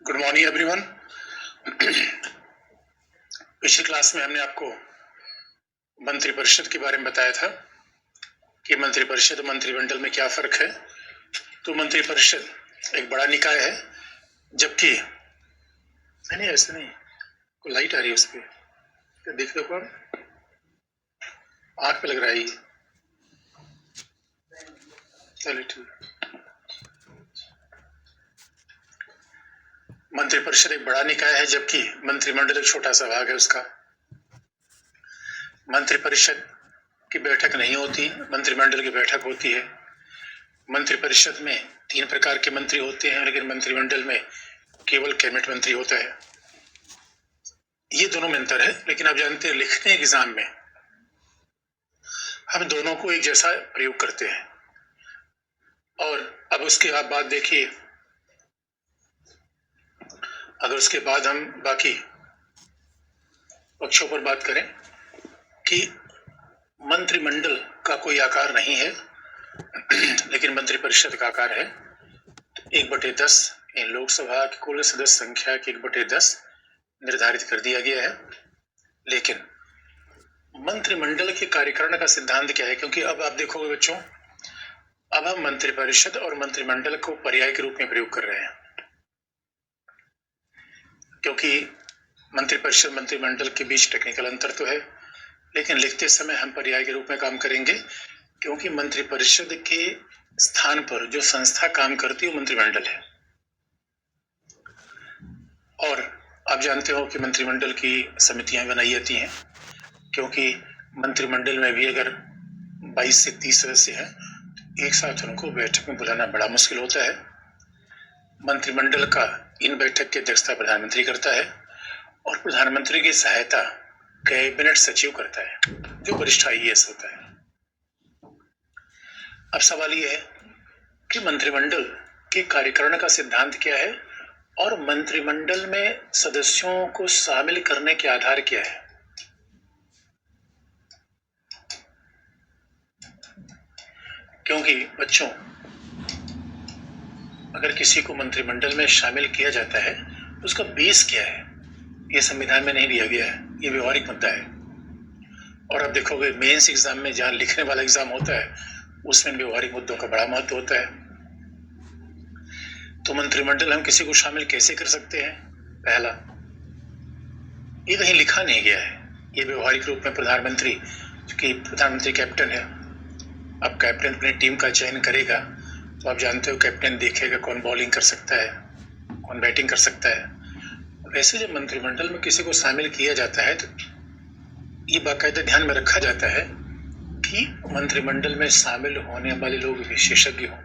Good morning everyone. पिछली class में हमने आपको मंत्रिपरिषद के बारे में बताया था कि मंत्रिपरिषद और मंत्रिमंडल में क्या फर्क है। तो मंत्रिपरिषद एक बड़ा निकाय है, जबकि नहीं ऐसे नहीं, कोई लाइट आ रही है उस पर, देख लो, आंख पे लग रहा है ये। चलिए ठीक। मंत्रिपरिषद एक बड़ा निकाय है, जबकि मंत्रिमंडल एक छोटा सा भाग है उसका। मंत्रिपरिषद की बैठक नहीं होती, मंत्रिमंडल की बैठक होती है। मंत्रिपरिषद में 3 प्रकार के मंत्री होते हैं, लेकिन मंत्रिमंडल में केवल कैबिनेट मंत्री होता है। ये दोनों में अंतर है, लेकिन आप जानते हैं लिखने एग्जाम में हम दोनों को एक जैसा प्रयोग करते हैं। और अब उसके बाद देखिए, अगर उसके बाद हम बाकी पक्षों पर बात करें कि मंत्रिमंडल का कोई आकार नहीं है, लेकिन मंत्रिपरिषद का आकार है। 1/10 इन लोकसभा की कुल सदस्य संख्या की 1/10 निर्धारित कर दिया गया है। लेकिन मंत्रिमंडल के कार्यकारण का सिद्धांत क्या है, क्योंकि अब आप देखोगे बच्चों, अब हम मंत्रिपरिषद और मंत्रिमंडल को पर्याय के रूप में प्रयोग कर रहे हैं, क्योंकि मंत्रिपरिषद मंत्रिमंडल के बीच टेक्निकल अंतर तो है, लेकिन लिखते समय हम पर्याय के रूप में काम करेंगे, क्योंकि मंत्रिपरिषद के स्थान पर जो संस्था काम करती है वो मंत्रिमंडल है। और आप जानते हो कि मंत्रिमंडल की समितियां बनाई जाती हैं, क्योंकि मंत्रिमंडल में भी अगर 22 से 30 सदस्य हैं तो एक साथ उनको बैठक में बुलाना बड़ा मुश्किल होता है। मंत्रिमंडल का इन बैठक की अध्यक्षता प्रधानमंत्री करता है, और प्रधानमंत्री की सहायता कैबिनेट सचिव करता है, जो वरिष्ठ IAS होता है। अब सवाल यह है कि मंत्रिमंडल के कार्यकारण का सिद्धांत क्या है, और मंत्रिमंडल में सदस्यों को शामिल करने के आधार क्या है। क्योंकि बच्चों, अगर किसी को मंत्रिमंडल में शामिल किया जाता है तो उसका बेस क्या है, ये संविधान में नहीं दिया गया है, ये व्यवहारिक मुद्दा है। और अब देखोगे मेंस एग्जाम में, जहां लिखने वाला एग्जाम होता है, उसमें व्यवहारिक मुद्दों का बड़ा महत्व होता है। तो मंत्रिमंडल हम किसी को शामिल कैसे कर सकते हैं? पहला, ये कहीं लिखा नहीं गया है, ये व्यवहारिक रूप में प्रधानमंत्री, क्योंकि प्रधानमंत्री कैप्टन है। अब कैप्टन अपनी टीम का चयन करेगा, तो आप जानते हो कैप्टन देखेगा कौन बॉलिंग कर सकता है, कौन बैटिंग कर सकता है। वैसे जब मंत्रिमंडल में किसी को शामिल किया जाता है तो ये बाकायदा ध्यान में रखा जाता है कि मंत्रिमंडल में शामिल होने वाले लोग विशेषज्ञ हों।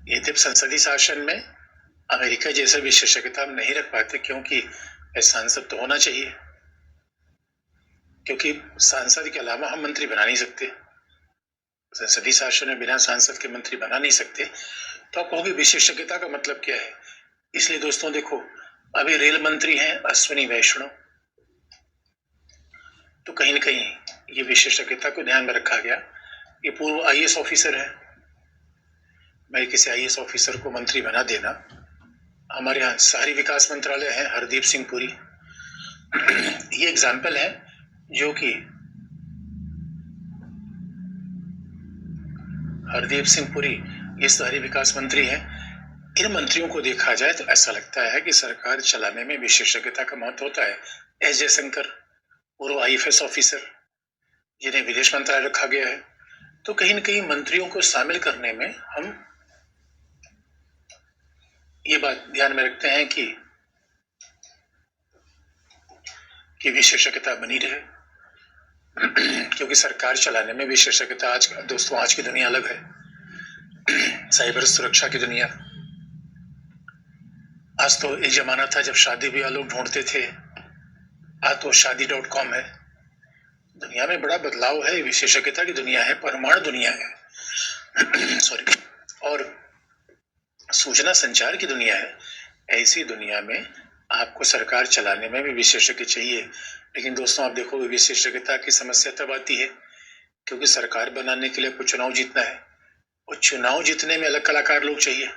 यद्यप संसदीय शासन में अमेरिका जैसा विशेषज्ञता हम नहीं रख पाते, क्योंकि सांसद तो होना चाहिए, क्योंकि सांसद के अलावा हम मंत्री बना नहीं सकते। संसदीय शासन में बिना सांसद के मंत्री बना नहीं सकते। तो आप कहोगे विशेषज्ञता का मतलब क्या है? इसलिए दोस्तों देखो, अभी रेल मंत्री हैं अश्विनी वैष्णव, तो कहीं ना कहीं ये विशेषज्ञता को ध्यान में रखा गया। ये पूर्व IAS ऑफिसर है, मैं किसी IAS ऑफिसर को मंत्री बना देना। हमारे यहाँ शहरी विकास मंत्रालय है, हरदीप सिंह पुरी, ये एग्जाम्पल है, जो कि हरदीप सिंह पुरी ये शहरी विकास मंत्री हैं। इन मंत्रियों को देखा जाए तो ऐसा लगता है कि सरकार चलाने में विशेषज्ञता का महत्व होता है। S जयशंकर पूर्व IFS ऑफिसर, जिन्हें विदेश मंत्रालय रखा गया है। तो कहीं न कहीं मंत्रियों को शामिल करने में हम ये बात ध्यान में रखते हैं कि विशेषज्ञता बनी रहे, क्योंकि सरकार चलाने में विशेषज्ञता आज की दुनिया अलग है, साइबर सुरक्षा की दुनिया। आज तो एक जमाना था जब शादी ब्याह लोग ढूंढते थे, आज तो शादी.com है। दुनिया में बड़ा बदलाव है, विशेषज्ञता की दुनिया है, परमाणु दुनिया है सॉरी, और सूचना संचार की दुनिया है। ऐसी दुनिया में आपको सरकार चलाने में भी विशेषज्ञ चाहिए। लेकिन दोस्तों आप देखोगे विशेषज्ञता की समस्या तब आती है क्योंकि सरकार बनाने के लिए आपको चुनाव जीतना है, और चुनाव जीतने में अलग कलाकार लोग चाहिए।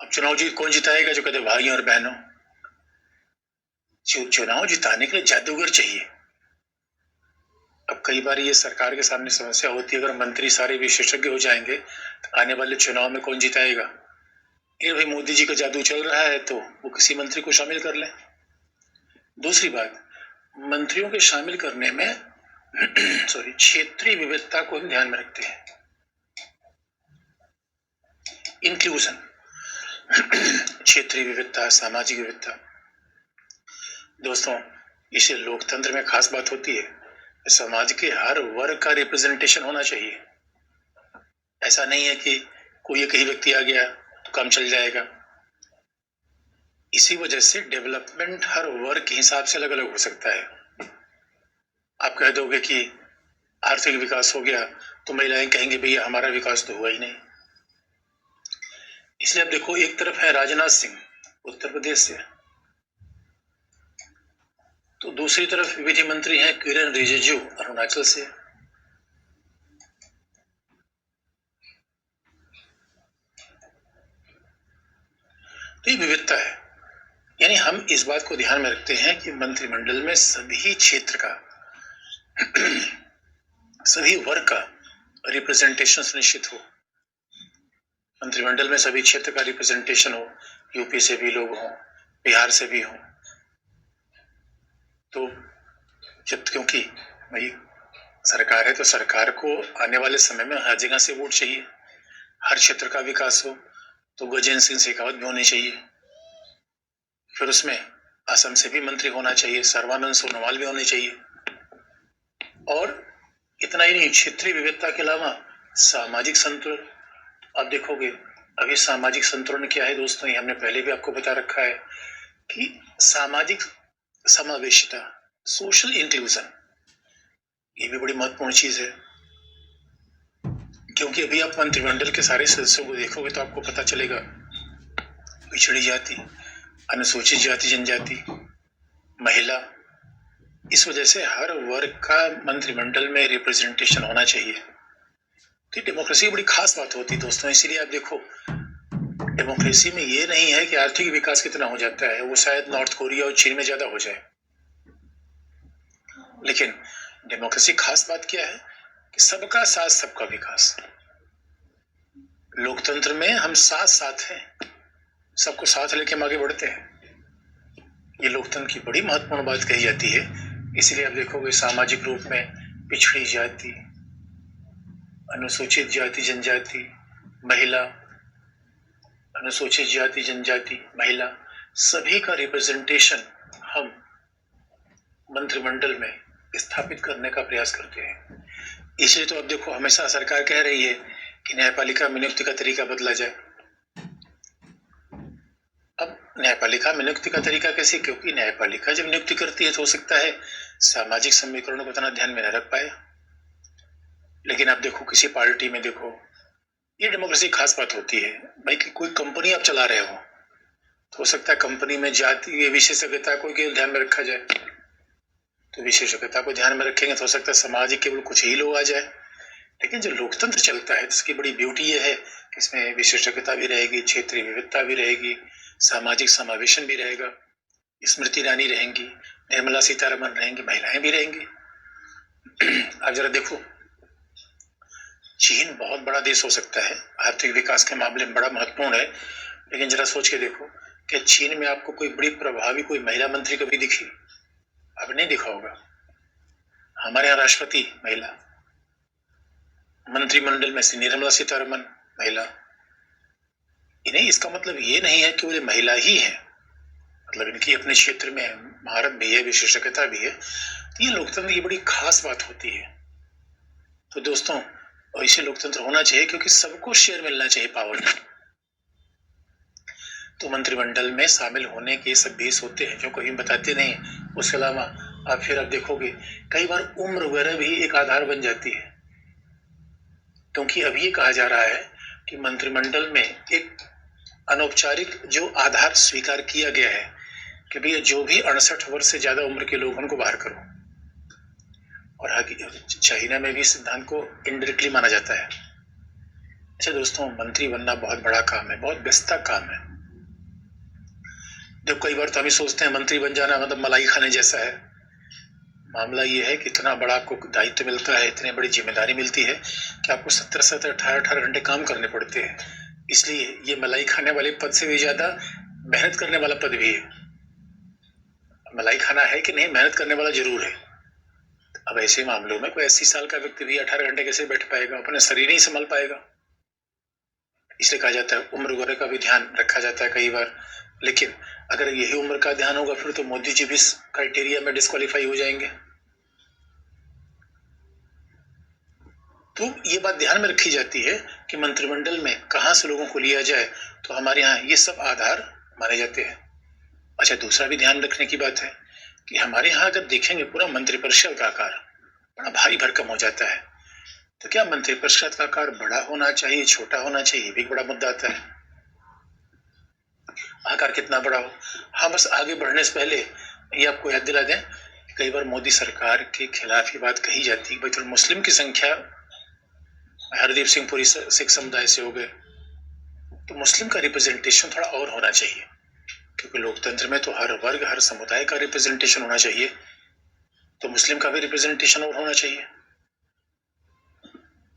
अब चुनाव कौन जिताएगा? जो कहते भाई और बहनों, चुनाव जिताने के लिए जादूगर चाहिए। अब कई बार ये सरकार के सामने समस्या होती है, अगर मंत्री सारे विशेषज्ञ हो जाएंगे तो आने वाले चुनाव में कौन जिताएगा? ये भाई मोदी जी का जादू चल रहा है तो वो किसी मंत्री को शामिल कर ले। दूसरी बात, मंत्रियों के शामिल करने में क्षेत्रीय विविधता को हम ध्यान में रखते हैं। इंक्लूजन, क्षेत्रीय विविधता, सामाजिक विविधता। दोस्तों, इसे लोकतंत्र में खास बात होती है, समाज के हर वर्ग का रिप्रेजेंटेशन होना चाहिए। ऐसा नहीं है कि कोई एक ही व्यक्ति आ गया तो काम चल जाएगा। इसी वजह से डेवलपमेंट हर वर्ग के हिसाब से अलग अलग हो सकता है। आप कह दोगे कि आर्थिक विकास हो गया तो महिलाएं कहेंगे भैया हमारा विकास तो हुआ ही नहीं। इसलिए आप देखो, एक तरफ है राजनाथ सिंह उत्तर प्रदेश से, तो दूसरी तरफ विधि मंत्री हैं किरण रिजिजू अरुणाचल से। तो ये विविधता है, यानी हम इस बात को ध्यान में रखते हैं कि मंत्रिमंडल में सभी क्षेत्र का सभी वर्ग का रिप्रेजेंटेशन सुनिश्चित हो। मंत्रिमंडल में सभी क्षेत्र का रिप्रेजेंटेशन हो, यूपी से भी लोग हों, बिहार से भी हों। तो जब, क्योंकि भाई सरकार है तो सरकार को आने वाले समय में हर जगह से वोट चाहिए, हर क्षेत्र का विकास हो, तो गजेंद्र सिंह शेखावत भी होने चाहिए। फिर उसमें असम से भी मंत्री होना चाहिए, सर्बानंद सोनोवाल भी होने चाहिए। और इतना ही नहीं, क्षेत्रीय विविधता के अलावा सामाजिक संतुलन। आप देखोगे अभी सामाजिक संतुलन क्या है दोस्तों, ये हमने पहले भी आपको बता रखा है कि सामाजिक समावेशिता, सोशल इंक्लूजन, ये भी बड़ी महत्वपूर्ण चीज है। क्योंकि अभी आप मंत्रिमंडल के सारे सदस्यों को देखोगे तो आपको पता चलेगा पिछड़ी जाति, अनुसूचित जाति जनजाति, महिला, इस वजह से हर वर्ग का मंत्रिमंडल में रिप्रेजेंटेशन होना चाहिए। तो डेमोक्रेसी बड़ी खास बात होती है दोस्तों। इसीलिए आप देखो, डेमोक्रेसी में ये नहीं है कि आर्थिक विकास कितना हो जाता है, वो शायद नॉर्थ कोरिया और चीन में ज्यादा हो जाए, लेकिन डेमोक्रेसी खास बात क्या है कि सबका साथ सबका विकास। लोकतंत्र में हम साथ साथ हैं, सबको साथ लेके हम आगे बढ़ते हैं। ये लोकतंत्र की बड़ी महत्वपूर्ण बात कही जाती है। इसलिए आप देखोगे सामाजिक रूप में पिछड़ी जाति, अनुसूचित जाति जनजाति, महिला, अनुसूचित जाति जनजाति, महिला, सभी का रिप्रेजेंटेशन हम मंत्रिमंडल में स्थापित करने का प्रयास करते हैं। इसलिए तो अब देखो, हमेशा सरकार कह रही है कि न्यायपालिका में नियुक्ति का तरीका बदला जाए। अब न्यायपालिका में नियुक्ति का तरीका कैसे? क्योंकि न्यायपालिका जब नियुक्ति करती है तो हो सकता है सामाजिक समीकरणों को इतना ध्यान में न रख पाए, लेकिन आप देखो किसी पार्टी में देखो, ये डेमोक्रेसी खास बात होती है भाई कि कोई कंपनी आप चला रहे हो तो हो सकता है कंपनी में जाति विशेषज्ञता को ध्यान में रखा जाए, तो विशेषज्ञता को ध्यान में रखेंगे तो हो सकता है समाज के केवल कुछ ही लोग आ जाए। लेकिन जो लोकतंत्र चलता है इसकी बड़ी ब्यूटी ये है कि इसमें विशेषज्ञता भी रहेगी, क्षेत्रीय विविधता भी रहेगी, सामाजिक समावेशन भी रहेगा, स्मृति ईरानी रहेंगी, निर्मला सीतारमन रहेंगी, महिलाएं भी रहेंगी। आप जरा देखो, चीन बहुत बड़ा देश हो सकता है, आर्थिक विकास के मामले में बड़ा महत्वपूर्ण है, लेकिन जरा सोच के देखो कि चीन में आपको कोई बड़ी प्रभावी कोई महिला मंत्री कभी दिखी? अब नहीं दिखा होगा। हमारे यहाँ राष्ट्रपति महिला, मंत्रिमंडल में से निर्मला सीतारमन महिला। इन्हें, इसका मतलब ये नहीं है कि वो महिला ही है, मतलब इनकी अपने क्षेत्र में महारत भी है, विशेषज्ञता भी है। तो ये लोकतंत्र की बड़ी खास बात होती है। तो दोस्तों, और इसे लोकतंत्र होना चाहिए क्योंकि सबको शेयर मिलना चाहिए पावर में। तो मंत्रिमंडल में शामिल होने के सब बेस होते हैं जो कहीं बताते नहीं। उसके अलावा आप फिर आप देखोगे कई बार उम्र वगैरह भी एक आधार बन जाती है, क्योंकि अभी ये कहा जा रहा है कि मंत्रिमंडल में एक अनौपचारिक जो आधार स्वीकार किया गया है कि भैया जो भी 68 वर्ष से ज्यादा उम्र के लोग उनको बाहर करो। और चाइना में भी सिद्धांत को इनडायरेक्टली माना जाता है। अच्छा दोस्तों, मंत्री बनना बहुत बड़ा काम है, बहुत व्यस्त काम है। जब कई बार तो हम सोचते हैं मंत्री बन जाना मतलब मलाई खाने जैसा है। मामला ये है कि इतना बड़ा आपको दायित्व मिलता है, इतनी बड़ी जिम्मेदारी मिलती है कि आपको 17 18 घंटे काम करने पड़ते हैं। इसलिए ये मलाई खाने वाले पद से भी ज्यादा मेहनत करने वाला पद भी है। मलाई खाना है कि नहीं, मेहनत करने वाला जरूर है। अब ऐसे मामलों में कोई 80 साल का व्यक्ति भी 18 घंटे कैसे बैठ पाएगा, अपने शरीर नहीं संभाल पाएगा। इसलिए कहा जाता है उम्र वगैरह का भी ध्यान रखा जाता है कई बार। लेकिन अगर यही उम्र का ध्यान होगा फिर तो मोदी जी भी इस क्राइटेरिया में डिस्क्वालीफाई हो जाएंगे। तो ये बात ध्यान में रखी जाती है कि मंत्रिमंडल में कहां से लोगों को लिया जाए, तो हमारे यहाँ ये सब आधार माने जाते हैं। अच्छा, दूसरा भी ध्यान रखने की बात है कि हमारे यहाँ अगर देखेंगे पूरा मंत्रिपरिषद का आकार बड़ा भारी भरकम हो जाता है। तो क्या मंत्रिपरिषद का आकार बड़ा होना चाहिए, छोटा होना चाहिए, भी एक बड़ा मुद्दा आता है। आकार कितना बड़ा हो। हाँ, बस आगे बढ़ने से पहले ये आपको याद दिला दें, कई बार मोदी सरकार के खिलाफ ये बात कही जाती है भाई तो मुस्लिम की संख्या हरदीप सिंह पुरी सिख समुदाय से हो गए, तो मुस्लिम का रिप्रेजेंटेशन थोड़ा और होना चाहिए, क्योंकि लोकतंत्र में तो हर वर्ग हर समुदाय का रिप्रेजेंटेशन होना चाहिए, तो मुस्लिम का भी रिप्रेजेंटेशन और होना चाहिए।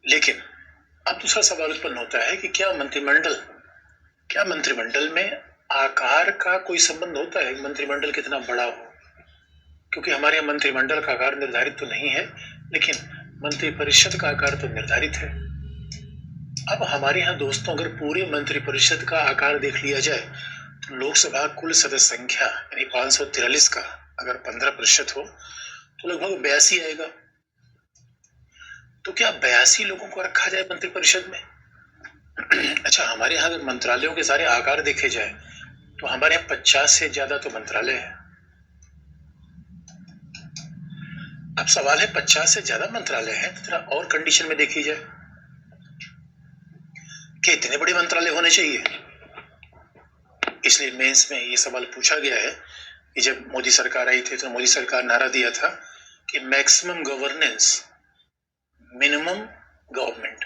लेकिन अब दूसरा सवाल उत्पन्न होता है कि क्या मंत्रिमंडल में आकार का कोई संबंध होता है, मंत्रिमंडल कितना बड़ा हो। क्योंकि हमारे यहाँ मंत्रिमंडल का आकार निर्धारित तो नहीं है, लेकिन मंत्रिपरिषद का आकार तो निर्धारित है। अब हमारे यहाँ दोस्तों अगर पूरे मंत्रिपरिषद का आकार देख लिया जाए तो लोकसभा कुल सदस्य संख्या यानी 543 का अगर 15% हो तो लगभग 82 आएगा। तो क्या 82 लोगों को रखा जाए मंत्रिपरिषद में? अच्छा, हमारे यहाँ अगर मंत्रालयों के सारे आकार देखे जाए तो हमारे यहाँ 50 से ज्यादा तो मंत्रालय है। अब सवाल है 50 से ज्यादा मंत्रालय है तो जरा और कंडीशन में देखी जाए कि इतने बड़े मंत्रालय होने चाहिए। इसलिए मेंस में ये सवाल पूछा गया है कि जब मोदी सरकार आई थी तो मोदी सरकार नारा दिया था कि maximum governance minimum government.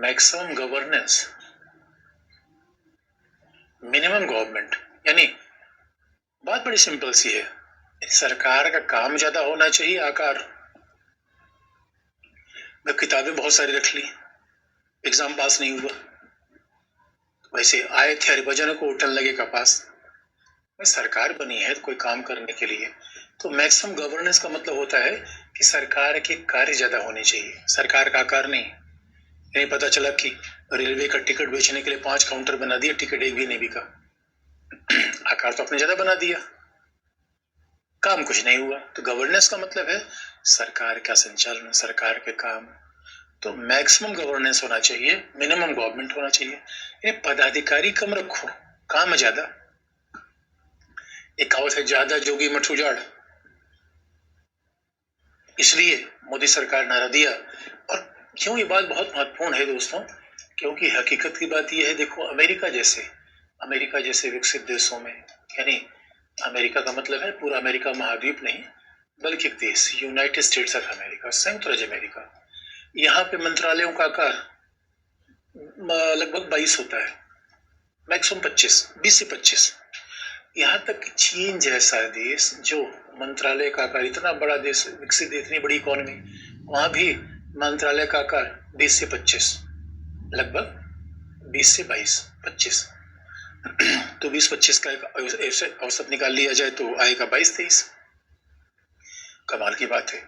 Maximum governance minimum government यानी बात बड़ी सिंपल सी है, सरकार का काम ज्यादा होना चाहिए, आकार। मैं किताबें बहुत सारी रख ली, एग्जाम पास नहीं हुआ, वैसे आए थे हरिभजन को उठन लगे कपास। सरकार बनी है कोई काम करने के लिए, तो मैक्सिमम गवर्नेंस का मतलब होता है कि सरकार के कार्य ज्यादा होने चाहिए, सरकार का आकार नहीं। नहीं पता चला कि रेलवे का टिकट बेचने के लिए 5 काउंटर बना दिया, टिकट एक भी नहीं बिका। आकार तो आपने ज्यादा बना दिया, काम कुछ नहीं हुआ। तो गवर्नेंस का मतलब है सरकार का संचालन, सरकार के काम। तो मैक्सिमम गवर्नेंस होना चाहिए, मिनिमम गवर्नमेंट होना चाहिए। यानी पदाधिकारी कम रखो, काम ज्यादा। एक कहावत है, ज्यादा जोगी मठ उजाड़। इसलिए मोदी सरकार नारा दिया। और क्यों ये बात बहुत महत्वपूर्ण है दोस्तों, क्योंकि हकीकत की बात यह है, देखो अमेरिका जैसे विकसित देशों में, यानी अमेरिका का मतलब है पूरा अमेरिका महाद्वीप नहीं बल्कि एक देश, यूनाइटेड स्टेट्स ऑफ अमेरिका, संयुक्त राज्य अमेरिका। यहाँ पे मंत्रालयों का आकार लगभग 22 होता है, मैक्सिमम 20 से 25। यहाँ तक चीन जैसा देश जो मंत्रालय का आकार, इतना बड़ा देश, विकसित, इतनी बड़ी इकोनॉमी, वहां भी मंत्रालय का आकार 20 से 25, लगभग 20 से 22, 25। तो 20-25 का एक औसत निकाल लिया जाए तो आएगा 22-23। कमाल की बात है,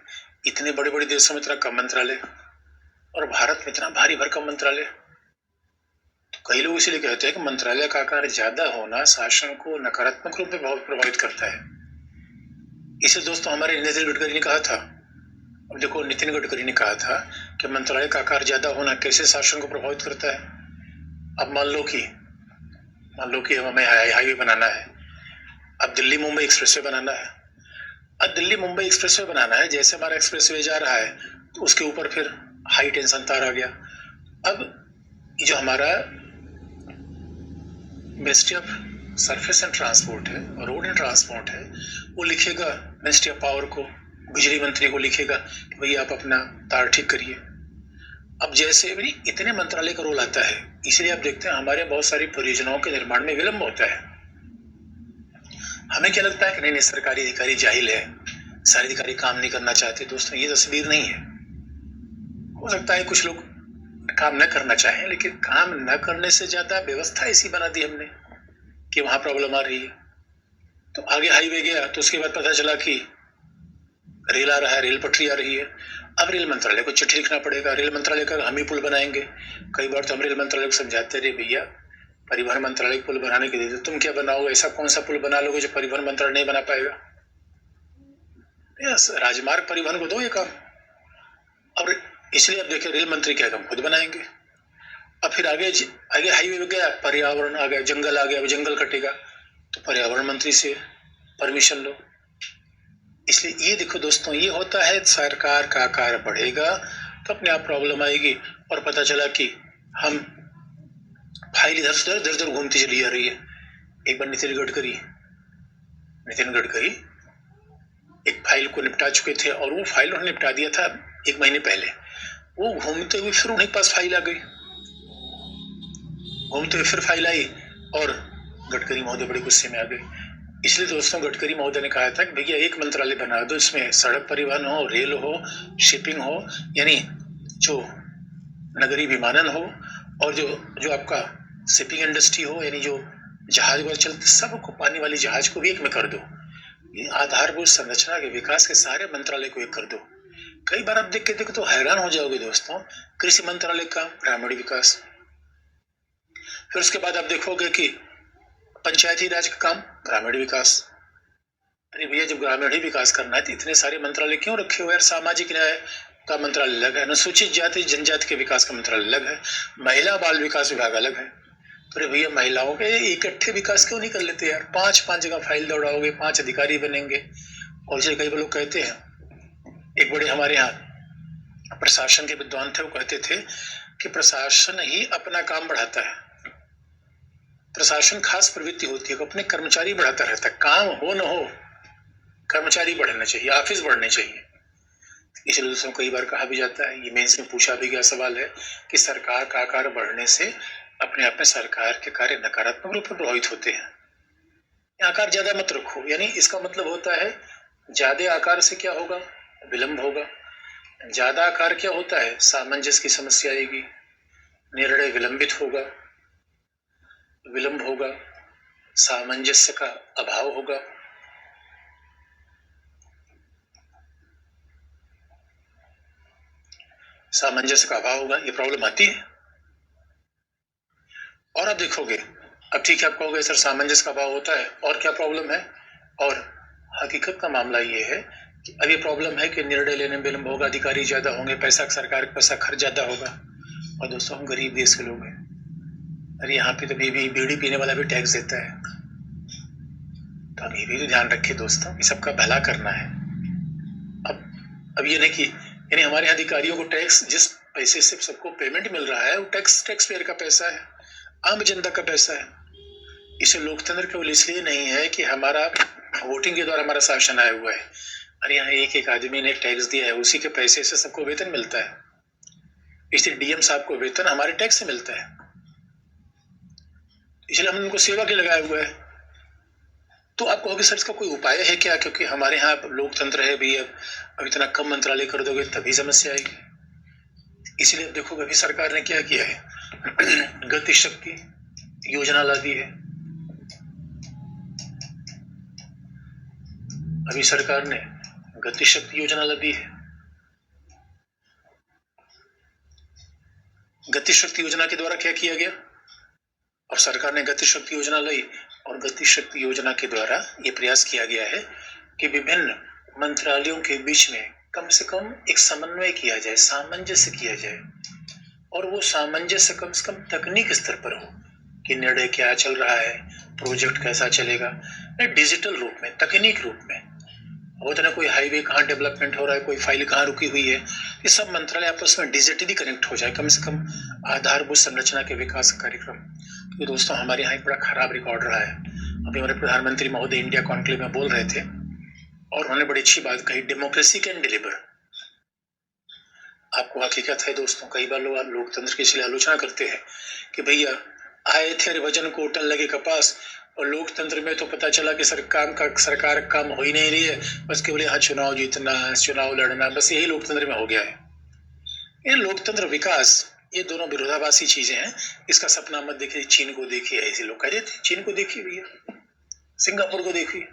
इतने बड़े बड़े देशों में इतना कम मंत्रालय और भारत में इतना भारी भरकम मंत्रालय। तो कई लोग इसलिए कहते हैं कि मंत्रालय का आकार ज्यादा होना शासन को नकारात्मक रूप में बहुत प्रभावित करता है। इसे दोस्तों हमारे नितिन गडकरी ने कहा था। अब देखो, नितिन गडकरी ने कहा था कि मंत्रालय का आकार ज्यादा होना कैसे शासन को प्रभावित करता है। अब मान लो कि हमें हाईवे बनाना है, अब दिल्ली मुंबई एक्सप्रेसवे बनाना है। अब दिल्ली मुंबई एक्सप्रेसवे बनाना है, जैसे हमारा एक्सप्रेसवे जा रहा है तो उसके ऊपर फिर हाई टेंशन तार आ गया। अब जो हमारा ministry of surface and transport है, रोड एंड ट्रांसपोर्ट है, वो लिखेगा मिनिस्ट्री ऑफ पावर को, बिजली मंत्री को लिखेगा कि भैया आप अपना तार ठीक करिए। अब जैसे भी इतने मंत्रालय का रोल आता है, इसलिए आप देखते हैं हमारे बहुत सारी परियोजनाओं के निर्माण में विलंब होता है। हमें क्या लगता है कि नहीं सरकारी अधिकारी जाहिल है, सारे अधिकारी काम नहीं करना चाहते। दोस्तों ये तस्वीर नहीं है। हो सकता है कुछ लोग काम न करना चाहें, लेकिन काम न करने से ज्यादा व्यवस्था ऐसी बना दी हमने कि वहां प्रॉब्लम आ रही है। तो आगे हाईवे गया तो उसके बाद पता चला कि रेल आ रहा है, रेल पटरी आ रही है। अब रेल मंत्रालय को चिट्ठी लिखना पड़ेगा, रेल मंत्रालय का हम ही पुल बनाएंगे। कई बार तो हम रेल मंत्रालय को समझाते रहे भैया परिवहन मंत्रालय पुल बनाने के लिए, तुम क्या बनाओगे, ऐसा कौन सा पुल बना लोगे जो परिवहन मंत्रालय नहीं बना पाएगा। यस, राजमार्ग परिवहन को दो ये काम। और इसलिए अब देखिए रेल मंत्री क्या काम खुद बनाएंगे। अब फिर आगे हाईवे में गया, पर्यावरण आ गया, जंगल आ गया, जंगल कटेगा तो पर्यावरण मंत्री से परमिशन लो। इसलिए ये देखो दोस्तों, ये होता है सरकार का आकार बढ़ेगा तो अपने आप प्रॉब्लम आएगी। और पता चला कि हम फाइल इधर से उधर घूमती चली जा रही है। एक बार नितिन गडकरी एक फाइल को निपटा चुके थे और वो फाइल उन्होंने निपटा दिया था 1 महीने पहले। वो घूमते हुए फिर उन्हीं पास फाइल आ गई, घूमते हुए फिर फाइल आई और गडकरी महोदय बड़े गुस्से में आ गए। इसलिए दोस्तों गडकरी महोदय ने कहा था कि भैया एक मंत्रालय बना दो, इसमें सड़क परिवहन हो, रेल हो, शिपिंग हो, यानी जो नगरीय विमानन हो, और जो आपका शिपिंग इंडस्ट्री हो, यानी जो जहाज वगैरह चलते सबको, पानी वाली जहाज को भी एक में कर दो। ये आधारभूत संरचना के विकास के सारे मंत्रालय को एक कर दो। कई बार आप देख के देखो तो हैरान हो जाओगे दोस्तों, कृषि मंत्रालय का ग्रामीण विकास, फिर उसके बाद आप देखोगे कि पंचायती राज का काम ग्रामीण विकास। अरे भैया जब ग्रामीण ही विकास करना है तो इतने सारे मंत्रालय क्यों रखे हुए यार। सामाजिक न्याय का मंत्रालय अलग है, अनुसूचित जाति जनजाति के विकास का मंत्रालय अलग है, महिला बाल विकास विभाग अलग है। तो अरे भैया महिलाओं के इकट्ठे विकास क्यों नहीं कर लेते यार। 5 जगह फाइल दौड़ाओगे, 5 अधिकारी बनेंगे। और जैसे कई लोग कहते हैं, एक बड़े हमारे यहाँ प्रशासन के विद्वान थे, वो कहते थे कि प्रशासन ही अपना काम बढ़ाता है। प्रशासन खास प्रवृत्ति होती है, अपने कर्मचारी बढ़ाता रहता है। काम हो न हो कर्मचारी बढ़ना चाहिए, ऑफिस बढ़ने चाहिए। इसलिए दोस्तों कई बार कहा भी जाता है, ये मेंस में पूछा भी गया सवाल है कि सरकार का आकार बढ़ने से अपने आप में सरकार के कार्य नकारात्मक रूप में प्रभावित होते हैं। आकार ज्यादा मत रखो, यानी इसका मतलब होता है ज्यादा आकार से क्या होगा, विलंब होगा। ज्यादा आकार क्या होता है, सामंजस्य की समस्या आएगी, निर्णय विलंबित होगा, विलंब होगा, सामंजस्य का अभाव होगा। सामंजस्य का अभाव होगा, ये प्रॉब्लम आती है। और आप देखोगे, अब ठीक है आप कहोगे सर सामंजस्य का अभाव होता है और क्या प्रॉब्लम है, और हकीकत का मामला ये है कि अब ये प्रॉब्लम है कि निर्णय लेने में विलंब होगा, अधिकारी ज्यादा होंगे, पैसा सरकार का पैसा खर्च ज्यादा होगा। और दोस्तों हम गरीब देश के लोग हैं। अरे यहाँ पे तो बीड़ी पीने वाला भी टैक्स देता है, तो अब ये भी ध्यान रखिए दोस्तों, ये सबका भला करना है। अब ये नहीं कि यानी हमारे यहाँ अधिकारियों को टैक्स, जिस पैसे से सबको पेमेंट मिल रहा है वो टैक्स पेयर का पैसा है, आम जनता का पैसा है। इसे लोकतंत्र केवल इसलिए नहीं है कि हमारा वोटिंग के द्वारा हमारा शासन आया हुआ है। अरे यहाँ एक आदमी ने टैक्स दिया है, उसी के पैसे से सबको वेतन मिलता है। इसलिए डीएम साहब को वेतन हमारे टैक्स से मिलता है, इसलिए हमने उनको सेवा के लगाया हुआ है। तो आप कहोगे सर इसका कोई उपाय है क्या, क्योंकि हमारे यहाँ लोकतंत्र है भी, अब इतना कम मंत्रालय कर दोगे तभी समस्या आएगी। इसलिए अब देखो अभी सरकार ने क्या किया है, गति शक्ति योजना ला दी है। अभी सरकार ने गति शक्ति योजना ला दी है। गति शक्ति योजना के द्वारा क्या किया गया, अब सरकार ने गति शक्ति योजना लाई और गति शक्ति योजना के द्वारा ये प्रयास किया गया है कि विभिन्न मंत्रालयों के बीच में कम से कम एक समन्वय किया जाए, सामंजस्य किया जाए। और वो सामंजस्य कम से कम तकनीक स्तर पर हो कि निर्णय क्या चल रहा है, प्रोजेक्ट कैसा चलेगा, डिजिटल रूप में, तकनीक रूप में। होता ना कोई हाईवे कहाँ डेवलपमेंट हो रहा है, कोई फाइल कहाँ रुकी हुई है, ये सब मंत्रालय आपस में डिजिटली कनेक्ट हो जाए, कम से कम आधारभूत संरचना के विकास का कार्यक्रम। तो दोस्तों हमारे यहाँ एक बड़ा खराब रिकॉर्ड रहा है। अभी हमारे प्रधानमंत्री महोदय इंडिया कॉन्क्लेव में बोल रहे थे और उन्होंने बड़ी अच्छी बात कही, डेमोक्रेसी कैन डिलीवर। आपको हकीकत है दोस्तों, कई बार लोग लोकतंत्र की इसलिए आलोचना करते हैं कि भैया आए थे वजन को उठन लगे कपास, और लोकतंत्र में तो पता चला कि सरकार काम हो ही नहीं रही है, बस केवल यहाँ चुनाव जीतना, चुनाव लड़ना, बस यही लोकतंत्र में हो गया है। ये लोकतंत्र विकास, ये दोनों विरोधाभासी चीजें हैं। इसका सपना मत देखिए, चीन को देखिए, ऐसे लोग कह देते चीन को देखिए भैया, सिंगापुर को देखिए।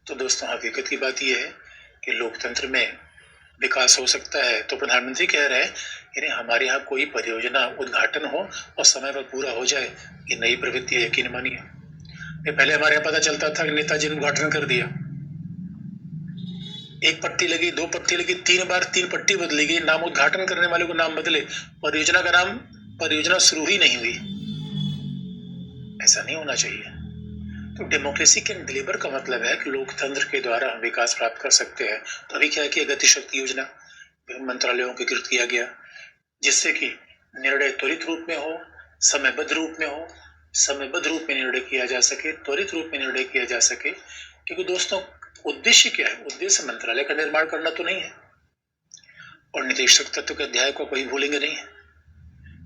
तो दोस्तों हकीकत की बात यह है कि लोकतंत्र में विकास हो सकता है। तो प्रधानमंत्री कह रहे हैं यानी हमारे यहाँ कोई परियोजना उद्घाटन हो और समय पर पूरा हो जाए, ये नई प्रवृत्ति है, यकीन मानिए। ये पहले हमारे यहाँ पता चलता था कि नेताजी ने उद्घाटन कर दिया, एक पट्टी लगी, दो पट्टी लगी, 3 बार 3 पट्टी बदली गई, नाम उद्घाटन करने वाले को नाम बदले, परियोजना का नाम, परियोजना शुरू ही नहीं हुई। ऐसा नहीं होना चाहिए। तो डेमोक्रेसी कैन डिलीवर का मतलब है कि लोकतंत्र के द्वारा हम विकास प्राप्त कर सकते हैं। तो अभी क्या किया, गति शक्ति योजना विभिन्न मंत्रालयों के कृत किया गया, जिससे कि निर्णय त्वरित रूप में हो, समयबद्ध रूप में हो, समयबद्ध रूप में निर्णय किया जा सके, त्वरित रूप में निर्णय किया जा सके। क्योंकि दोस्तों उद्देश्य क्या है, उद्देश्य मंत्रालय का निर्माण करना तो नहीं है, और निदेशक तत्व के अध्याय को कोई भूलेंगे नहीं।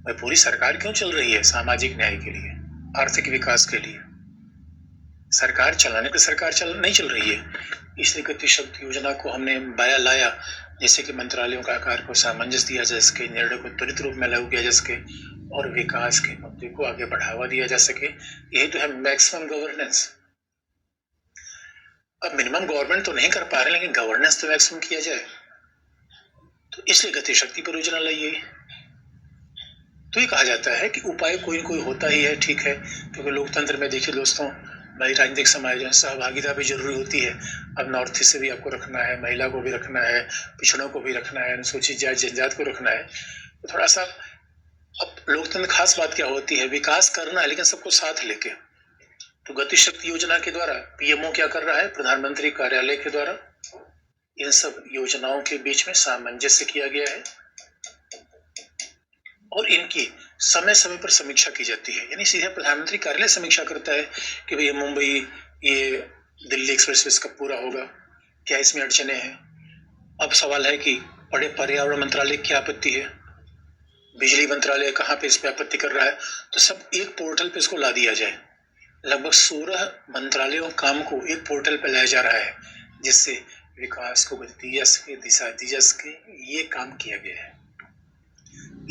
भाई पूरी सरकार क्यों चल रही है, सामाजिक न्याय के लिए, आर्थिक विकास के लिए। सरकार चलाने पे सरकार नहीं चल रही है, इसलिए गति शक्ति योजना को हमने बाया लाया, जैसे कि मंत्रालयों का आकार को सामंजस्य दिया जा सके, निर्णय को त्वरित रूप में लागू किया जा सके और विकास के मुद्दे को आगे बढ़ावा दिया जा सके। यही तो है मैक्सिमम गवर्नेंस। अब मिनिमम गवर्नमेंट तो नहीं कर पा रहे, लेकिन गवर्नेंस तो मैक्सिमम किया जाए, तो इसलिए गति शक्ति परियोजना लाई गई। तो ये कहा जाता है कि उपाय कोई कोई होता ही है, ठीक है, क्योंकि लोकतंत्र में देखिए दोस्तों, भाई राजनीतिक समायोजन सहभागिता भी जरूरी होती है। अब नॉर्थ ईस्ट से भी आपको रखना है, महिला को भी रखना है, पिछड़ों को भी रखना है, अनुसूचित जाति जनजाति को रखना है, तो थोड़ा सा। अब लोकतंत्र खास बात क्या होती है, विकास करना है लेकिन सबको साथ लेके। तो गति शक्ति योजना के द्वारा पीएमओ क्या कर रहा है, प्रधानमंत्री कार्यालय के द्वारा इन सब योजनाओं के बीच में सामंजस्य किया गया है और इनकी समय समय पर समीक्षा की जाती है। यानी सीधे प्रधानमंत्री कार्यालय समीक्षा करता है कि भाई मुंबई ये दिल्ली एक्सप्रेसवे कब पूरा होगा, क्या इसमें अड़चने हैं। अब सवाल है कि बड़े पर्यावरण मंत्रालय की आपत्ति है, बिजली मंत्रालय कहाँ पे इस पे आपत्ति कर रहा है, तो सब एक पोर्टल पे इसको ला दिया जाए। लगभग 16 मंत्रालयों काम को एक पोर्टल पे लाया जा रहा है, जिससे विकास को गति दी जा सके, दिशा दी जा सके। ये काम किया गया है।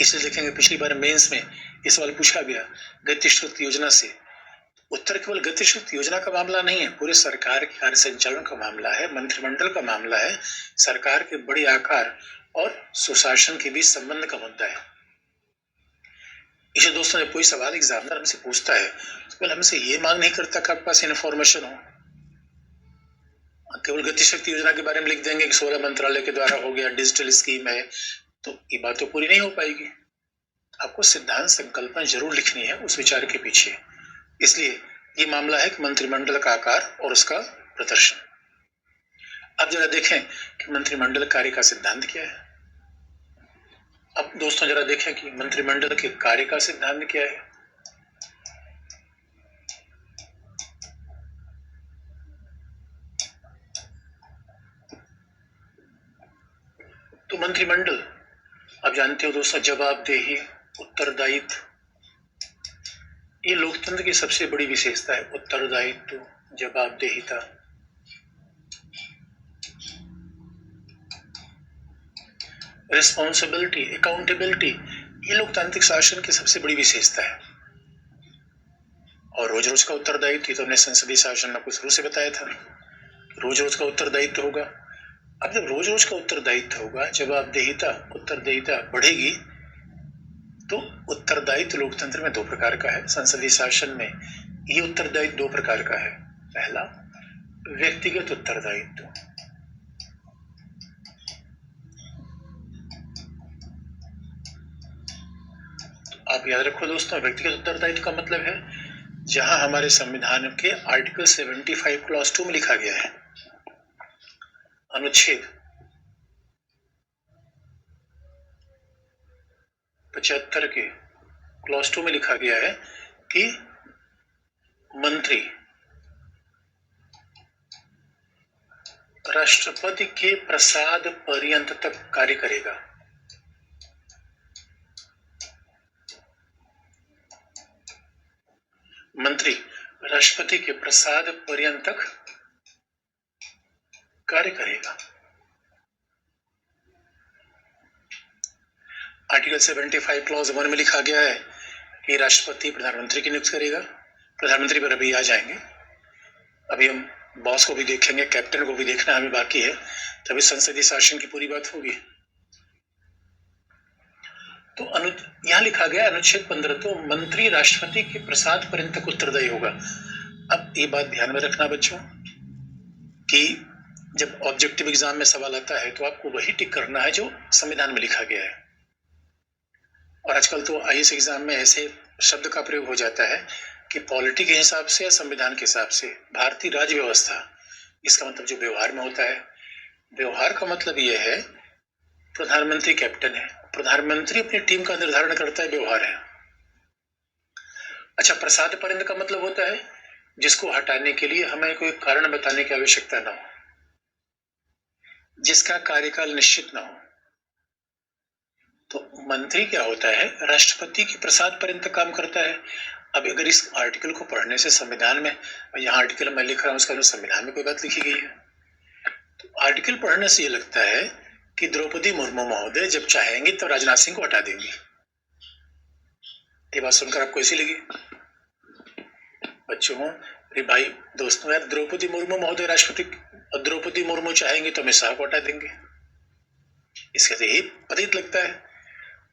इसलिए देखेंगे पिछली बार मेंस में ये सवाल पूछा गया, गति शक्ति योजना से उत्तर केवल गति शक्ति योजना का मामला नहीं है, पूरे सरकार के कार्य संचालन का मामला है, मंत्रिमंडल का मामला है, सरकार के बड़े आकार और सुशासन के बीच संबंध का मुद्दा है। इसे दोस्तों जब कोई सवाल एग्जामिनर हमसे पूछता है तो पहले हमसे ये मांग नहीं करता कि आपके पास इन्फॉर्मेशन हो। केवल गति शक्ति योजना के बारे में लिख देंगे कि 16 मंत्रालय के द्वारा हो गया, डिजिटल स्कीम है, तो ये बात तो पूरी नहीं हो पाएगी। आपको सिद्धांत संकल्पना जरूर लिखनी है उस विचार के पीछे। इसलिए ये मामला है कि मंत्रिमंडल का आकार और उसका प्रदर्शन। अब जरा देखें कि मंत्रिमंडल कार्य का सिद्धांत क्या है। अब दोस्तों जरा देखें कि मंत्रिमंडल के कार्य का सिद्धांत क्या है। तो मंत्रिमंडल आप जानते हो दोस्तों, जवाबदेही, उत्तरदायित्व, ये लोकतंत्र की सबसे बड़ी विशेषता है। उत्तरदायित्व, जवाबदेहिता, रिस्पॉन्सिबिलिटी, अकाउंटेबिलिटी, ये लोकतांत्रिक शासन की सबसे बड़ी विशेषता है। और रोज रोज का उत्तरदायित्व, तो हमने संसदीय शासन में कुछ शुरू से बताया था, रोज रोज का उत्तरदायित्व होगा। अब जब रोज रोज का उत्तरदायित्व होगा, जवाबदेहिता, उत्तरदायिता बढ़ेगी, तो उत्तरदायित्व लोकतंत्र में 2 प्रकार का है। संसदीय शासन में ये उत्तरदायित्व 2 प्रकार का है। पहला व्यक्तिगत उत्तरदायित्व, आप याद रखो दोस्तों, व्यक्तिगत उत्तरदायित्व का मतलब है जहां हमारे संविधान के आर्टिकल 75 क्लॉज 2 में लिखा गया है, अनुच्छेद 75 के क्लॉज 2 में लिखा गया है कि मंत्री राष्ट्रपति के प्रसाद पर्यंत तक कार्य करेगा। मंत्री राष्ट्रपति के प्रसाद पर्यंत तक कार्य करेगा। आर्टिकल 75 क्लॉज 1 में लिखा गया है कि राष्ट्रपति प्रधानमंत्री की नियुक्त करेगा। प्रधानमंत्री पर अभी आ जाएंगे, अभी हम बॉस को भी देखेंगे, कैप्टन को भी देखना हमें बाकी है, तभी संसदीय शासन की पूरी बात होगी। तो यहां लिखा गया अनुच्छेद 15, तो मंत्री राष्ट्रपति के प्रसाद पर्यंत तक उत्तरदायी होगा। अब ये बात ध्यान में रखना बच्चों कि जब ऑब्जेक्टिव एग्जाम में सवाल आता है तो आपको वही टिक करना है जो संविधान में लिखा गया है। और आजकल तो आईएएस एग्जाम में ऐसे शब्द का प्रयोग हो जाता है कि पॉलिटी के हिसाब से या संविधान के हिसाब से भारतीय राज्य व्यवस्था, इसका मतलब जो व्यवहार में होता है, व्यवहार का मतलब यह है प्रधानमंत्री कैप्टन है, प्रधानमंत्री अपनी टीम का निर्धारण करता है, व्यवहार है। अच्छा, प्रसाद पर्यंत का मतलब होता है जिसको हटाने के लिए हमें कोई कारण बताने की आवश्यकता ना हो, जिसका कार्यकाल निश्चित ना हो। तो मंत्री क्या होता है, राष्ट्रपति के प्रसाद पर्यंत काम करता है। अब अगर इस आर्टिकल को पढ़ने से संविधान में, यहाँ आर्टिकल मैं लिख रहा हूँ उसका संविधान में कोई बात लिखी गई है, तो आर्टिकल पढ़ने से ये लगता है कि द्रौपदी मुर्मू महोदय जब चाहेंगे तो राजनाथ सिंह को हटा देंगे। ये बात सुनकर आपको ऐसी लगी बच्चों? अरे भाई दोस्तों, यार द्रौपदी मुर्मू महोदय राष्ट्रपति, द्रौपदी मुर्मू चाहेंगे तो अमित शाह को हटा देंगे, इसके से यही प्रतीत लगता है।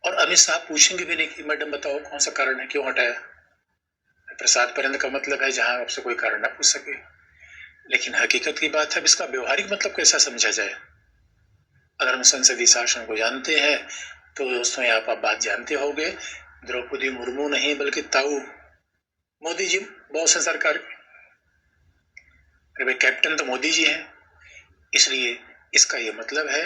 और अमित शाह पूछेंगे भी नहीं कि मैडम बताओ कौन सा कारण है, क्यों हटाया। प्रसाद पर्यंत का मतलब है जहां आपसे कोई कारण ना पूछ सके। लेकिन हकीकत की बात है, इसका व्यवहारिक मतलब कैसा समझा जाए। अगर हम संसदीय शासन को जानते हैं तो दोस्तों यहाँ आप बात जानते होंगे, द्रौपदी मुर्मू नहीं बल्कि ताऊ मोदी जी बॉस है सरकार के। अरे भाई कैप्टन तो मोदी जी हैं, इसलिए इसका ये मतलब है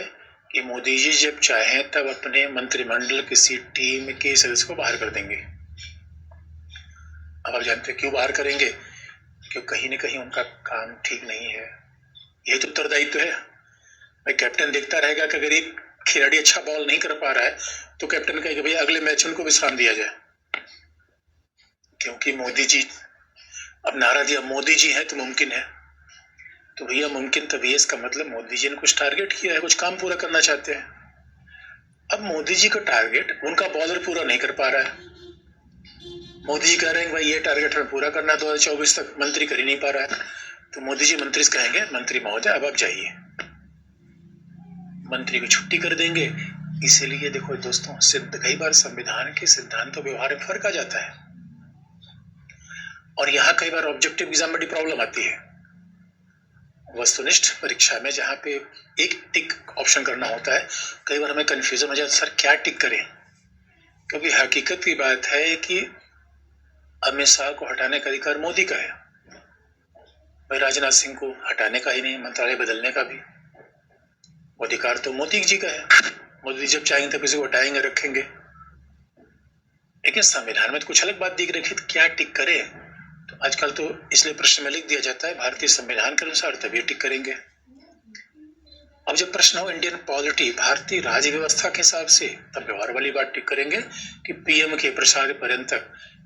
कि मोदी जी जब चाहें तब अपने मंत्रिमंडल किसी टीम के सदस्य को बाहर कर देंगे। अब आप जानते हैं क्यों बाहर करेंगे, क्योंकि कहीं ना कहीं उनका काम ठीक नहीं है। यही तो उत्तरदायित्व है। भाई कैप्टन देखता रहेगा कि अगर एक खिलाड़ी अच्छा बॉल नहीं कर पा रहा है तो कैप्टन कहेगा भाई अगले मैच उनको विश्राम दिया जाए, क्योंकि मोदी जी, अब नारा दिया मोदी जी है तो मुमकिन है। तो भैया मुमकिन तभी है, इसका मतलब मोदी जी ने कुछ टारगेट किया है, कुछ काम पूरा करना चाहते हैं। अब मोदी जी का टारगेट उनका बॉलर पूरा नहीं कर पा रहा है, मोदी जी कह रहे हैं भाई ये टारगेट हमें पूरा करना है 2024 तक, मंत्री कर ही नहीं पा रहा है। तो मोदी जी मंत्री से कहेंगे मंत्री महोदय अब आप जाइए, मंत्री को छुट्टी कर देंगे। इसीलिए देखो दोस्तों, सिद्ध कई बार संविधान के सिद्धांत तो व्यवहार में फर्क आ जाता है। और यहाँ कई बार ऑब्जेक्टिव एग्जाम में बड़ी प्रॉब्लम आती है। वस्तुनिष्ठ परीक्षा में जहाँ पे एक टिक ऑप्शन करना होता है, कई बार हमें कंफ्यूजन हो जाता है सर क्या टिक करें, क्योंकि हकीकत की बात है कि अमित शाह को हटाने का अधिकार मोदी का है, भाई राजनाथ सिंह को हटाने का ही नहीं, मंत्रालय बदलने का भी वो अधिकार तो मोदी जी का है। मोदी जब चाहेंगे तब किसी को हटाएंगे, रखेंगे। लेकिन संविधान में तो कुछ अलग बात दिख रखी है, क्या टिक करे। तो आजकल तो इसलिए प्रश्न में लिख दिया जाता है भारतीय संविधान के अनुसार, तभी टिक करेंगे। अब जब प्रश्न हो इंडियन पॉलिटी, भारतीय राज्य व्यवस्था के हिसाब से, तब व्यवहार वाली बात टिक करेंगे कि पीएम के प्रसाद पर्यंत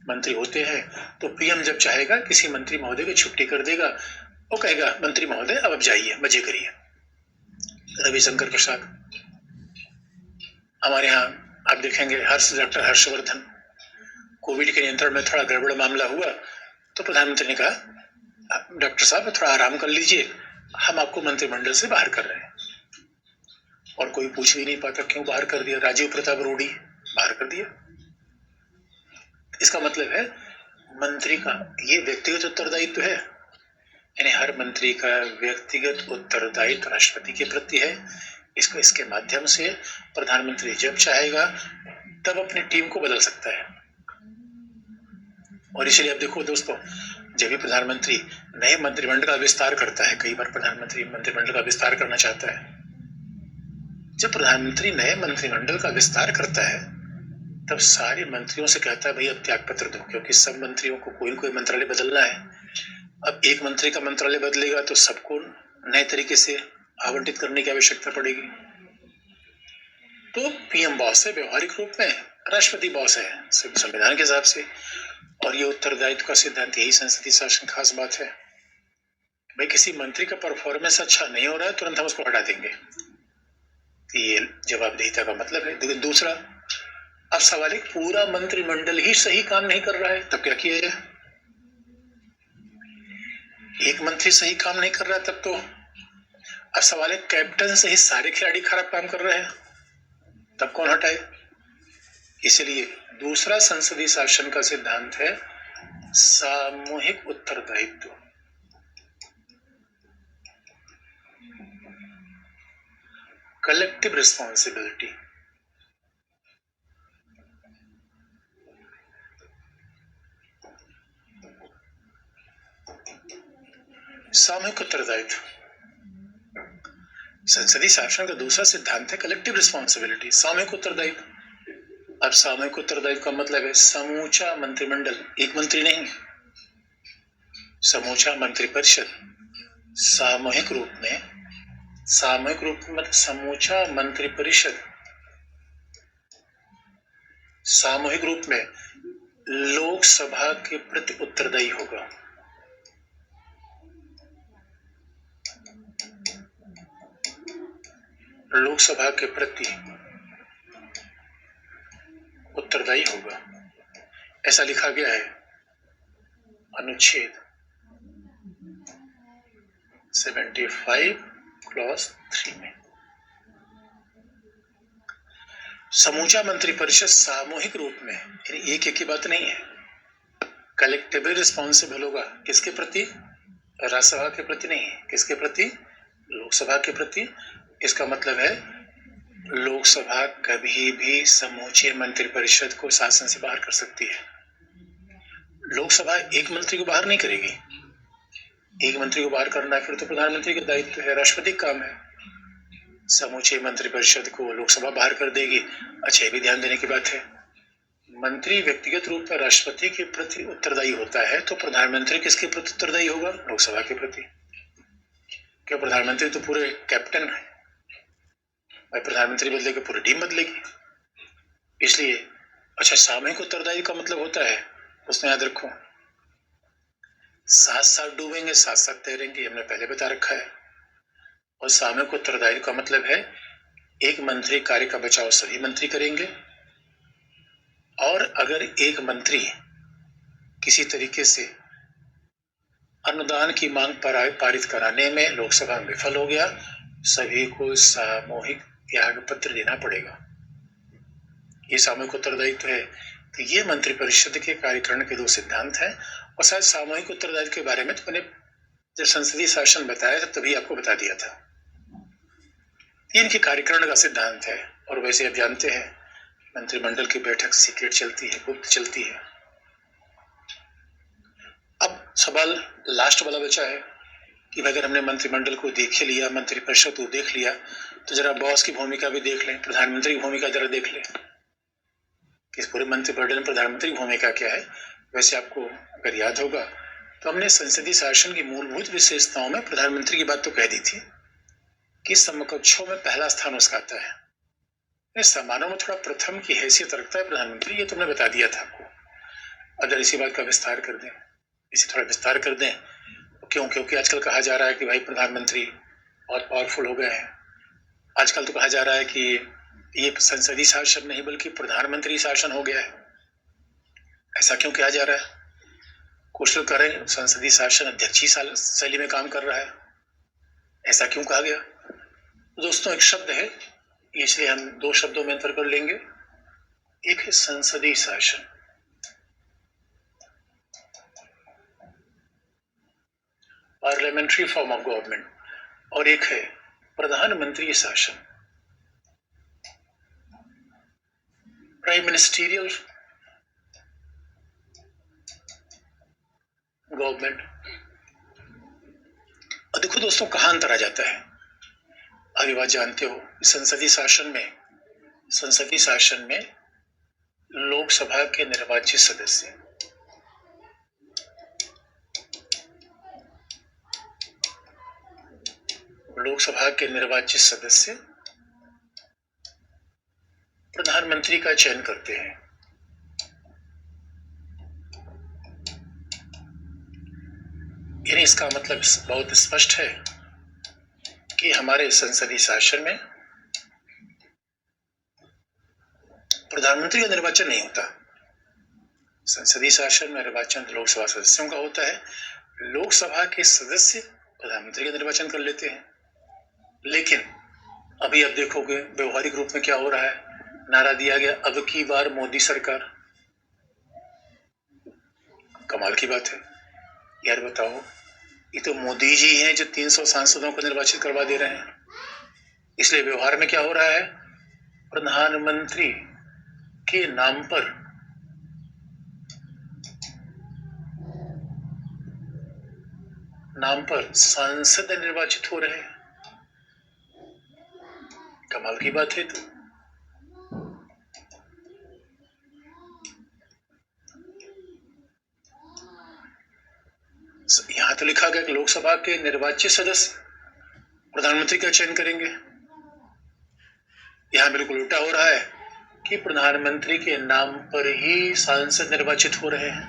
मंत्री होते हैं। तो पीएम जब चाहेगा किसी मंत्री महोदय की छुट्टी कर देगा, वो कहेगा मंत्री महोदय अब आप जाइए, मजे करिए। रविशंकर प्रसाद, हमारे यहाँ आप देखेंगे डॉक्टर हर्षवर्धन, कोविड के नियंत्रण में थोड़ा गड़बड़ मामला हुआ तो प्रधानमंत्री ने कहा डॉक्टर साहब थोड़ा आराम कर लीजिए, हम आपको मंत्रिमंडल से बाहर कर रहे हैं। और कोई पूछ भी नहीं पाता क्यों बाहर कर दिया, राजीव प्रताप रूडी बाहर कर दिया। इसका मतलब है मंत्री का ये व्यक्तिगत उत्तरदायित्व है, यानी हर मंत्री का व्यक्तिगत उत्तरदायित्व राष्ट्रपति के प्रति है। इसको इसके माध्यम से प्रधानमंत्री जब चाहेगा तब अपनी टीम को बदल सकता है। और इसलिए अब देखो दोस्तों, जब भी प्रधानमंत्री नए मंत्रिमंडल का विस्तार करता है, कई बार प्रधानमंत्री मंत्रिमंडल का विस्तार करना चाहता है, जब प्रधानमंत्री नए मंत्रिमंडल का विस्तार करता है तब सारे मंत्रियों से कहता है भाई अब त्याग पत्र दो, क्योंकि सब मंत्रियों को कोई कोई मंत्रालय बदलना है। अब एक मंत्री का मंत्रालय बदलेगा तो सबको नए तरीके से आवंटित करने की आवश्यकता पड़ेगी। तो पीएम बॉस है व्यवहारिक रूप में, राष्ट्रपति बॉस है संविधान के हिसाब से, और ये उत्तरदायित्व का सिद्धांत, यही संसदीय शासन खास बात है। भाई किसी मंत्री का परफॉर्मेंस अच्छा नहीं हो रहा है, तुरंत हम उसको हटा देंगे, ये जवाबदेहिता का मतलब है। लेकिन दूसरा, अब सवाल है पूरा मंत्रिमंडल ही सही काम नहीं कर रहा है, तब क्या किया जाए? एक मंत्री सही काम नहीं कर रहा है तब तो, अब सवाल है कैप्टन से ही सारे खिलाड़ी खराब काम कर रहे हैं, तब कौन हटाए? इसलिए दूसरा संसदीय शासन का सिद्धांत है सामूहिक उत्तरदायित्व। Collective responsibility. सामूहिक उत्तरदायित्व संसदीय शासन का दूसरा सिद्धांत है कलेक्टिव रिस्पॉन्सिबिलिटी, सामूहिक उत्तरदायित्व। अब सामूहिक उत्तरदायित्व का मतलब है समूचा मंत्रिमंडल, एक मंत्री नहीं, समूचा मंत्रिपरिषद सामूहिक रूप में मतलब समूचा मंत्रिपरिषद सामूहिक रूप में लोकसभा के प्रति उत्तरदायी होगा। लोकसभा के प्रति उत्तरदायी होगा, ऐसा लिखा गया है अनुच्छेद 75 क्लॉज 3 में। समूचा मंत्रिपरिषद सामूहिक रूप में, यानी एक की बात नहीं है, कलेक्टिवली रिस्पॉन्सिबल होगा। किसके प्रति? राज्यसभा के प्रति नहीं, किसके प्रति? लोकसभा के प्रति। इसका मतलब है लोकसभा कभी भी समूचे मंत्रिपरिषद को शासन से बाहर कर सकती है। लोकसभा एक मंत्री को बाहर नहीं करेगी, एक मंत्री को बाहर करना है फिर तो प्रधानमंत्री का दायित्व है, राष्ट्रपति का काम है। समूचे मंत्रिपरिषद को लोकसभा बाहर कर देगी, अच्छा ये भी ध्यान देने की बात है, मंत्री व्यक्तिगत रूप में राष्ट्रपति के प्रति उत्तरदायी होता है, तो प्रधानमंत्री किसके प्रति उत्तरदायी होगा? लोकसभा के प्रति। क्या प्रधानमंत्री तो पूरे कैप्टन है, भाई प्रधानमंत्री बदलेगा पूरी टीम बदलेगी। इसलिए अच्छा, सामूहिक उत्तरदायी का मतलब होता है, उसमें याद रखो, साथ साथ डूबेंगे साथ साथ तैरेंगे, हमने पहले बता रखा है। और सामूहिक उत्तरदायी का मतलब है एक मंत्री कार्य का बचाव सभी मंत्री करेंगे, और अगर एक मंत्री किसी तरीके से अनुदान की मांग पारित कराने में लोकसभा में विफल हो गया, सभी को सामूहिक त्याग पत्र देना पड़ेगा। ये सामूहिक उत्तरदायित्व है। तो ये मंत्रिपरिषद के कार्यकारण के दो सिद्धांत हैं। और शायद सामूहिक उत्तरदायित्व के बारे में तो मैंने जब संसदीय शासन बताया था तभी आपको बता दिया था। ये इनके कार्यकारण का सिद्धांत है। और वैसे आप जानते हैं मंत्रिमंडल की बैठक सीक्रेट चलती है, गुप्त चलती है। अब सवाल लास्ट वाला बचा है कि अगर हमने मंत्रिमंडल को देख लिया, मंत्रिपरिषद को देख लिया, तो जरा बॉस की भूमिका भी देख लें, प्रधानमंत्री की भूमिका जरा देख लें कि इस पूरे मंत्रिमंडल में प्रधानमंत्री की भूमिका क्या है। वैसे आपको अगर याद होगा तो हमने संसदीय शासन की मूलभूत विशेषताओं में प्रधानमंत्री की बात तो कह दी थी कि समकक्षों में पहला स्थान उसका आता है, समानों में थोड़ा प्रथम की हैसियत रखता है प्रधानमंत्री, ये तुमने बता दिया था आपको। अगर इसी बात का विस्तार कर दें, इसे थोड़ा विस्तार कर दें, क्यों? क्योंकि आजकल कहा जा रहा है कि भाई प्रधानमंत्री बहुत पावरफुल हो गए हैं। आजकल तो कहा जा रहा है कि ये संसदीय शासन नहीं बल्कि प्रधानमंत्री शासन हो गया है। ऐसा क्यों कहा जा रहा है? क्वेश्चन करें, संसदीय शासन अध्यक्षीय शैली में काम कर रहा है, ऐसा क्यों कहा गया? दोस्तों एक शब्द है, इसलिए हम दो शब्दों में अंतर कर लेंगे। एक है संसदीय शासन, पार्लियामेंट्री फॉर्म ऑफ गवर्नमेंट, और एक है प्रधानमंत्री शासन, प्राइम मिनिस्टीरियल गवर्नमेंट। और देखो दोस्तों कहां अंतर आ जाता है। अभी बात जानते हो, संसदीय शासन में लोकसभा के निर्वाचित सदस्य लोकसभा के निर्वाचित सदस्य प्रधानमंत्री का चयन करते हैं। यानी इसका मतलब बहुत स्पष्ट है कि हमारे संसदीय शासन में प्रधानमंत्री का निर्वाचन नहीं होता। संसदीय शासन में निर्वाचन लोकसभा सदस्यों का होता है। लोकसभा के सदस्य प्रधानमंत्री का निर्वाचन कर लेते हैं। लेकिन अभी आप देखोगे व्यवहारिक रूप में क्या हो रहा है, नारा दिया गया अब की बार मोदी सरकार। कमाल की बात है यार, बताओ, ये तो मोदी जी हैं जो 300 सांसदों को निर्वाचित करवा दे रहे हैं। इसलिए व्यवहार में क्या हो रहा है, प्रधानमंत्री के नाम पर सांसद निर्वाचित हो रहे हैं। कमाल की बात है। तो यहां तो लिखा गया कि लोकसभा के निर्वाचित सदस्य प्रधानमंत्री का चयन करेंगे। यहां बिल्कुल उल्टा हो रहा है कि प्रधानमंत्री के नाम पर ही सांसद निर्वाचित हो रहे हैं।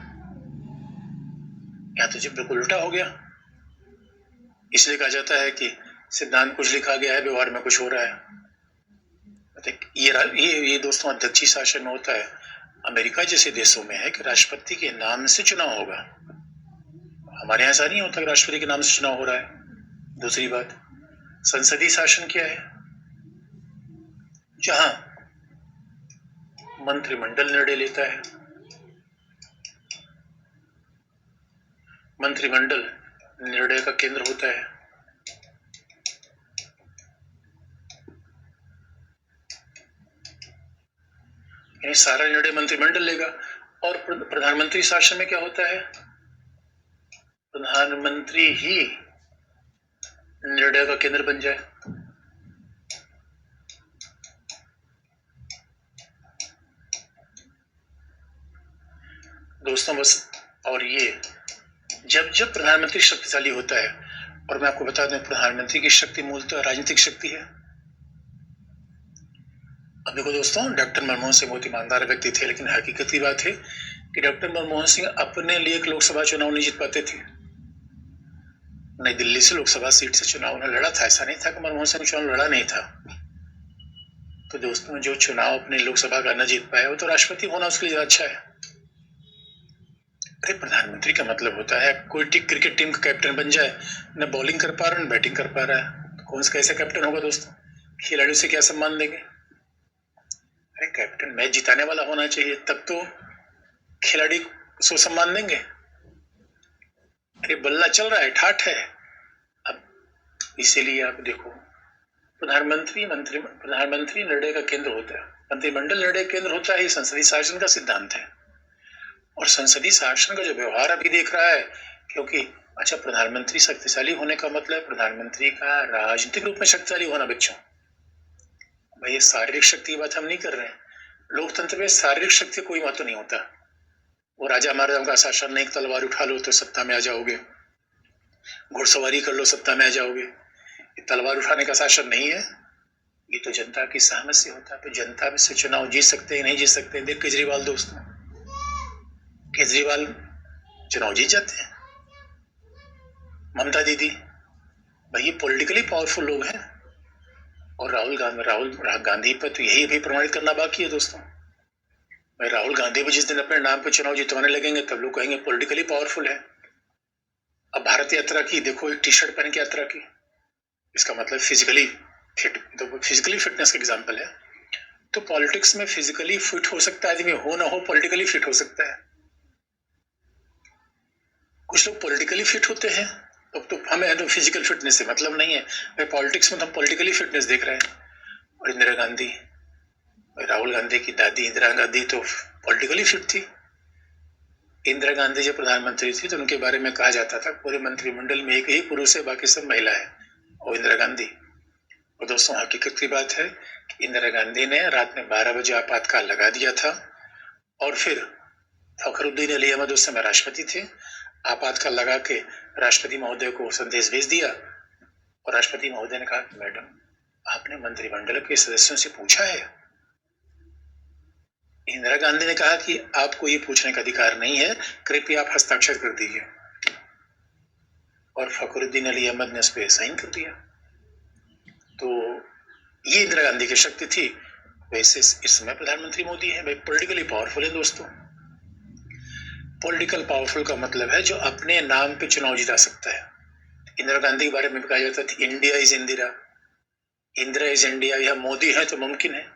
यहां तो जी बिल्कुल उल्टा हो गया। इसलिए कहा जाता है कि सिद्धांत कुछ लिखा गया है, व्यवहार में कुछ हो रहा है। ये दोस्तों अध्यक्षीय शासन में होता है। अमेरिका जैसे देशों में है कि राष्ट्रपति के नाम से चुनाव होगा। हमारे यहाँ ऐसा नहीं होता कि राष्ट्रपति के नाम से चुनाव हो रहा है। दूसरी बात, संसदीय शासन क्या है, जहां मंत्रिमंडल निर्णय लेता है। मंत्रिमंडल निर्णय का केंद्र होता है। यानी सारा निर्णय मंत्रिमंडल लेगा। और प्रधानमंत्री शासन में क्या होता है, प्रधानमंत्री ही निर्णय का केंद्र बन जाए। दोस्तों बस, और ये जब प्रधानमंत्री शक्तिशाली होता है, और मैं आपको बता दूं प्रधानमंत्री की शक्ति मूलतः राजनीतिक शक्ति है। अब देखो दोस्तों, डॉक्टर मनमोहन सिंह बहुत ईमानदार व्यक्ति थे, लेकिन हकीकत की बात है कि डॉक्टर मनमोहन सिंह अपने लिए एक लोकसभा चुनाव नहीं जीत पाते थे। नई दिल्ली से लोकसभा सीट से चुनाव उन्होंने लड़ा था। ऐसा नहीं था कि मनमोहन सिंह चुनाव लड़ा नहीं था। तो दोस्तों, जो चुनाव अपने लोकसभा का न जीत पाया वो तो राष्ट्रपति होना उसके लिए अच्छा है। अरे प्रधानमंत्री का मतलब होता है कोई क्रिकेट टीम का कैप्टन बन जाए, न बॉलिंग कर पा रहा है न बैटिंग कर पा रहा है, तो कौन सा कैसा कैप्टन होगा दोस्तों? खिलाड़ियों से क्या सम्मान देंगे? अरे कैप्टन मैच जिताने वाला होना चाहिए, तब तो खिलाड़ी को सम्मान देंगे। अरे बल्ला चल रहा है, ठाठ है। अब इसीलिए आप देखो, प्रधानमंत्री निर्णय का केंद्र होता है, मंत्रिमंडल निर्णय केंद्र होता है। संसदीय शासन का सिद्धांत है। और संसदीय शासन का जो व्यवहार अभी देख रहा है, क्योंकि अच्छा, प्रधानमंत्री शक्तिशाली होने का मतलब प्रधानमंत्री का राजनीतिक रूप में शक्तिशाली होना। बच्चों भाई, ये शारीरिक शक्ति की बात हम नहीं कर रहे हैं। लोकतंत्र में शारीरिक शक्ति कोई महत्व नहीं होता। वो राजा महाराजाओं का शासन नहीं, तलवार उठा लो तो सत्ता में आ जाओगे, घुड़सवारी कर लो सत्ता में आ जाओगे। ये तलवार उठाने का शासन नहीं है। ये तो जनता की सहमति से होता है। तो जनता में से चुनाव जीत सकते हैं नहीं जीत सकते हैं। देख केजरीवाल दोस्तों, केजरीवाल चुनाव जीत जाते हैं। ममता दीदी, भाई ये पॉलिटिकली पावरफुल लोग हैं। और राहुल गांधी पर तो यही अभी प्रमाणित करना बाकी है दोस्तों। भाई राहुल गांधी भी जिस दिन अपने नाम पे चुनाव जितवाने लगेंगे तब लोग कहेंगे पॉलिटिकली पावरफुल है। अब भारत यात्रा की देखो, एक टी शर्ट पहन के यात्रा की, इसका मतलब फिजिकली फिट, तो फिजिकली फिटनेस का एग्जाम्पल है। तो पॉलिटिक्स में फिजिकली फिट हो सकता है आदमी, हो ना हो पॉलिटिकली फिट हो सकता है। कुछ लोग पॉलिटिकली फिट होते हैं, तो हमें तो फिजिकल फिटनेस से मतलब नहीं है। भाई पॉलिटिक्स में तो हम पॉलिटिकली फिटनेस देख रहे हैं। और इंदिरा गांधी, राहुल गांधी की दादी इंदिरा गांधी तो पॉलिटिकली फिट थी। इंदिरा गांधी जब प्रधानमंत्री थी तो उनके बारे में कहा जाता था पूरे मंत्रिमंडल में एक ही पुरुष है, बाकी सब महिला है, और इंदिरा गांधी। और दोस्तों हकीकत की बात है कि इंदिरा गांधी ने रात में 12 बजे आपातकाल लगा दिया था। और फिर फखरुद्दीन अली अहमद उस समय राष्ट्रपति थे, आपातकाल लगा के राष्ट्रपति महोदय को संदेश भेज दिया और राष्ट्रपति महोदय ने कहा कि मैडम, आपने मंत्रिमंडल के सदस्यों से पूछा है? इंदिरा गांधी ने कहा कि आपको ये पूछने का अधिकार नहीं है, कृपया आप हस्ताक्षर कर दीजिए। और फखरुद्दीन अली अहमद ने उस पर साइन कर दिया। तो ये इंदिरा गांधी की शक्ति थी। वैसे इस समय प्रधानमंत्री मोदी है। भाई पॉलिटिकली पावरफुल है दोस्तों। पॉलिटिकल पावरफुल का मतलब है जो अपने नाम पे चुनाव जिता सकता है। इंदिरा गांधी के बारे में कहा जाता था India is Indira, Indira is India, या मोदी है तो मुमकिन है।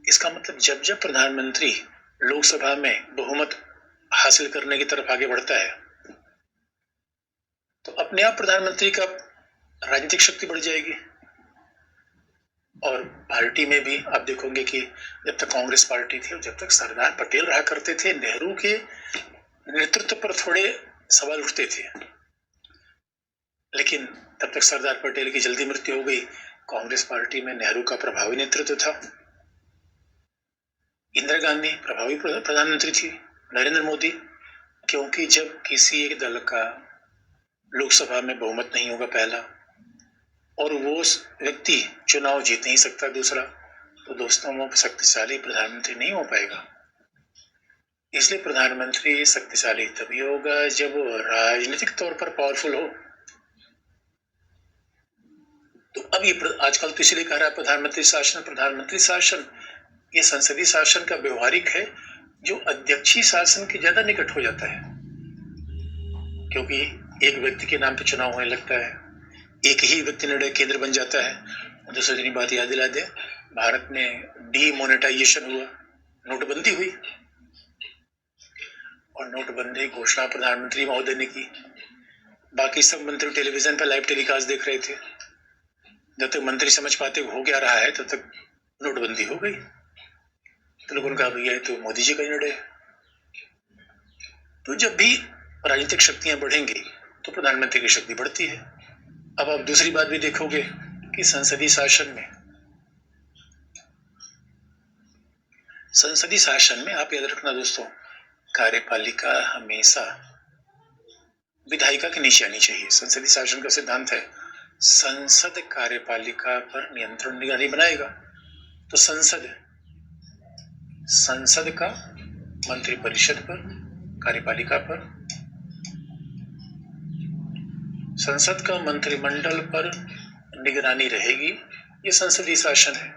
इसका मतलब जब जब प्रधानमंत्री लोकसभा में बहुमत हासिल करने की तरफ आगे बढ़ता है तो अपने आप प्रधानमंत्री का राजनीतिक शक्ति बढ़ जाएगी। और पार्टी में भी आप देखोगे कि जब तक कांग्रेस पार्टी थी और जब तक सरदार पटेल रहा करते थे, नेहरू के नेतृत्व पर थोड़े सवाल उठते थे, लेकिन तब तक सरदार पटेल की जल्दी मृत्यु हो गई। कांग्रेस पार्टी में नेहरू का प्रभावी नेतृत्व था। इंदिरा गांधी प्रभावी प्रधानमंत्री थी, नरेंद्र मोदी, क्योंकि जब किसी एक दल का लोकसभा में बहुमत नहीं होगा पहला, और वो व्यक्ति चुनाव जीत नहीं सकता दूसरा, तो दोस्तों वो शक्तिशाली प्रधानमंत्री नहीं हो पाएगा। इसलिए प्रधानमंत्री शक्तिशाली तभी होगा जब वो राजनीतिक तौर पर पावरफुल हो। तो अब ये आजकल तो इसलिए कह रहा है प्रधानमंत्री शासन, ये संसदीय शासन का व्यवहारिक है जो अध्यक्षीय शासन के ज्यादा निकट हो जाता है, क्योंकि एक व्यक्ति के नाम पे चुनाव होने लगता है, एक ही व्यक्ति निर्णय केंद्र बन जाता है। दूसरी बात याद दिला दे, भारत में डीमोनेटाइजेशन हुआ, नोटबंदी हुई, और नोटबंदी घोषणा प्रधानमंत्री महोदय ने की। बाकी सब मंत्री टेलीविजन पर लाइव टेलीकास्ट देख रहे थे। जब तक मंत्री समझ पाते हो क्या रहा है तब तक नोटबंदी हो गई। तो लोगों ने कहा भैया तो मोदी जी का निर्णय है। तो जब भी राजनीतिक शक्तियां बढ़ेंगी तो प्रधानमंत्री की शक्ति बढ़ती है। अब आप दूसरी बात भी देखोगे कि संसदीय शासन में आप याद रखना दोस्तों, कार्यपालिका हमेशा विधायिका के नीचे आनी चाहिए। संसदीय शासन का सिद्धांत है संसद कार्यपालिका पर नियंत्रण निगरानी बनाएगा। तो संसद का मंत्रिपरिषद पर, कार्यपालिका पर, संसद का मंत्रिमंडल पर निगरानी रहेगी। ये संसदीय शासन है।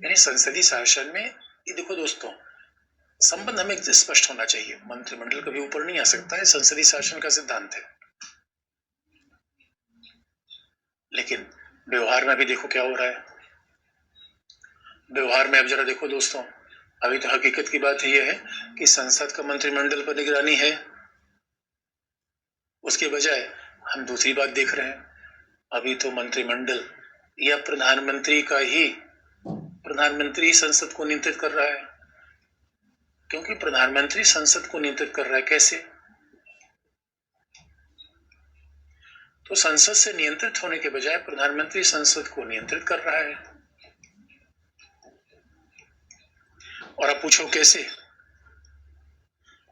यानी संसदीय शासन में ये देखो दोस्तों, संबंध हमें स्पष्ट होना चाहिए। मंत्रिमंडल कभी ऊपर नहीं आ सकता है, संसदीय शासन का सिद्धांत है। लेकिन व्यवहार में भी देखो क्या हो रहा है। व्यवहार में अब जरा देखो दोस्तों, अभी तो हकीकत की बात यह है कि संसद का मंत्रिमंडल पर निगरानी है, उसके बजाय हम दूसरी बात देख रहे हैं। अभी तो मंत्रिमंडल या प्रधानमंत्री संसद को नियंत्रित कर रहा है। क्योंकि प्रधानमंत्री संसद को नियंत्रित कर रहा है कैसे? तो संसद से नियंत्रित होने के बजाय प्रधानमंत्री संसद को नियंत्रित कर रहा है। और आप पूछो कैसे?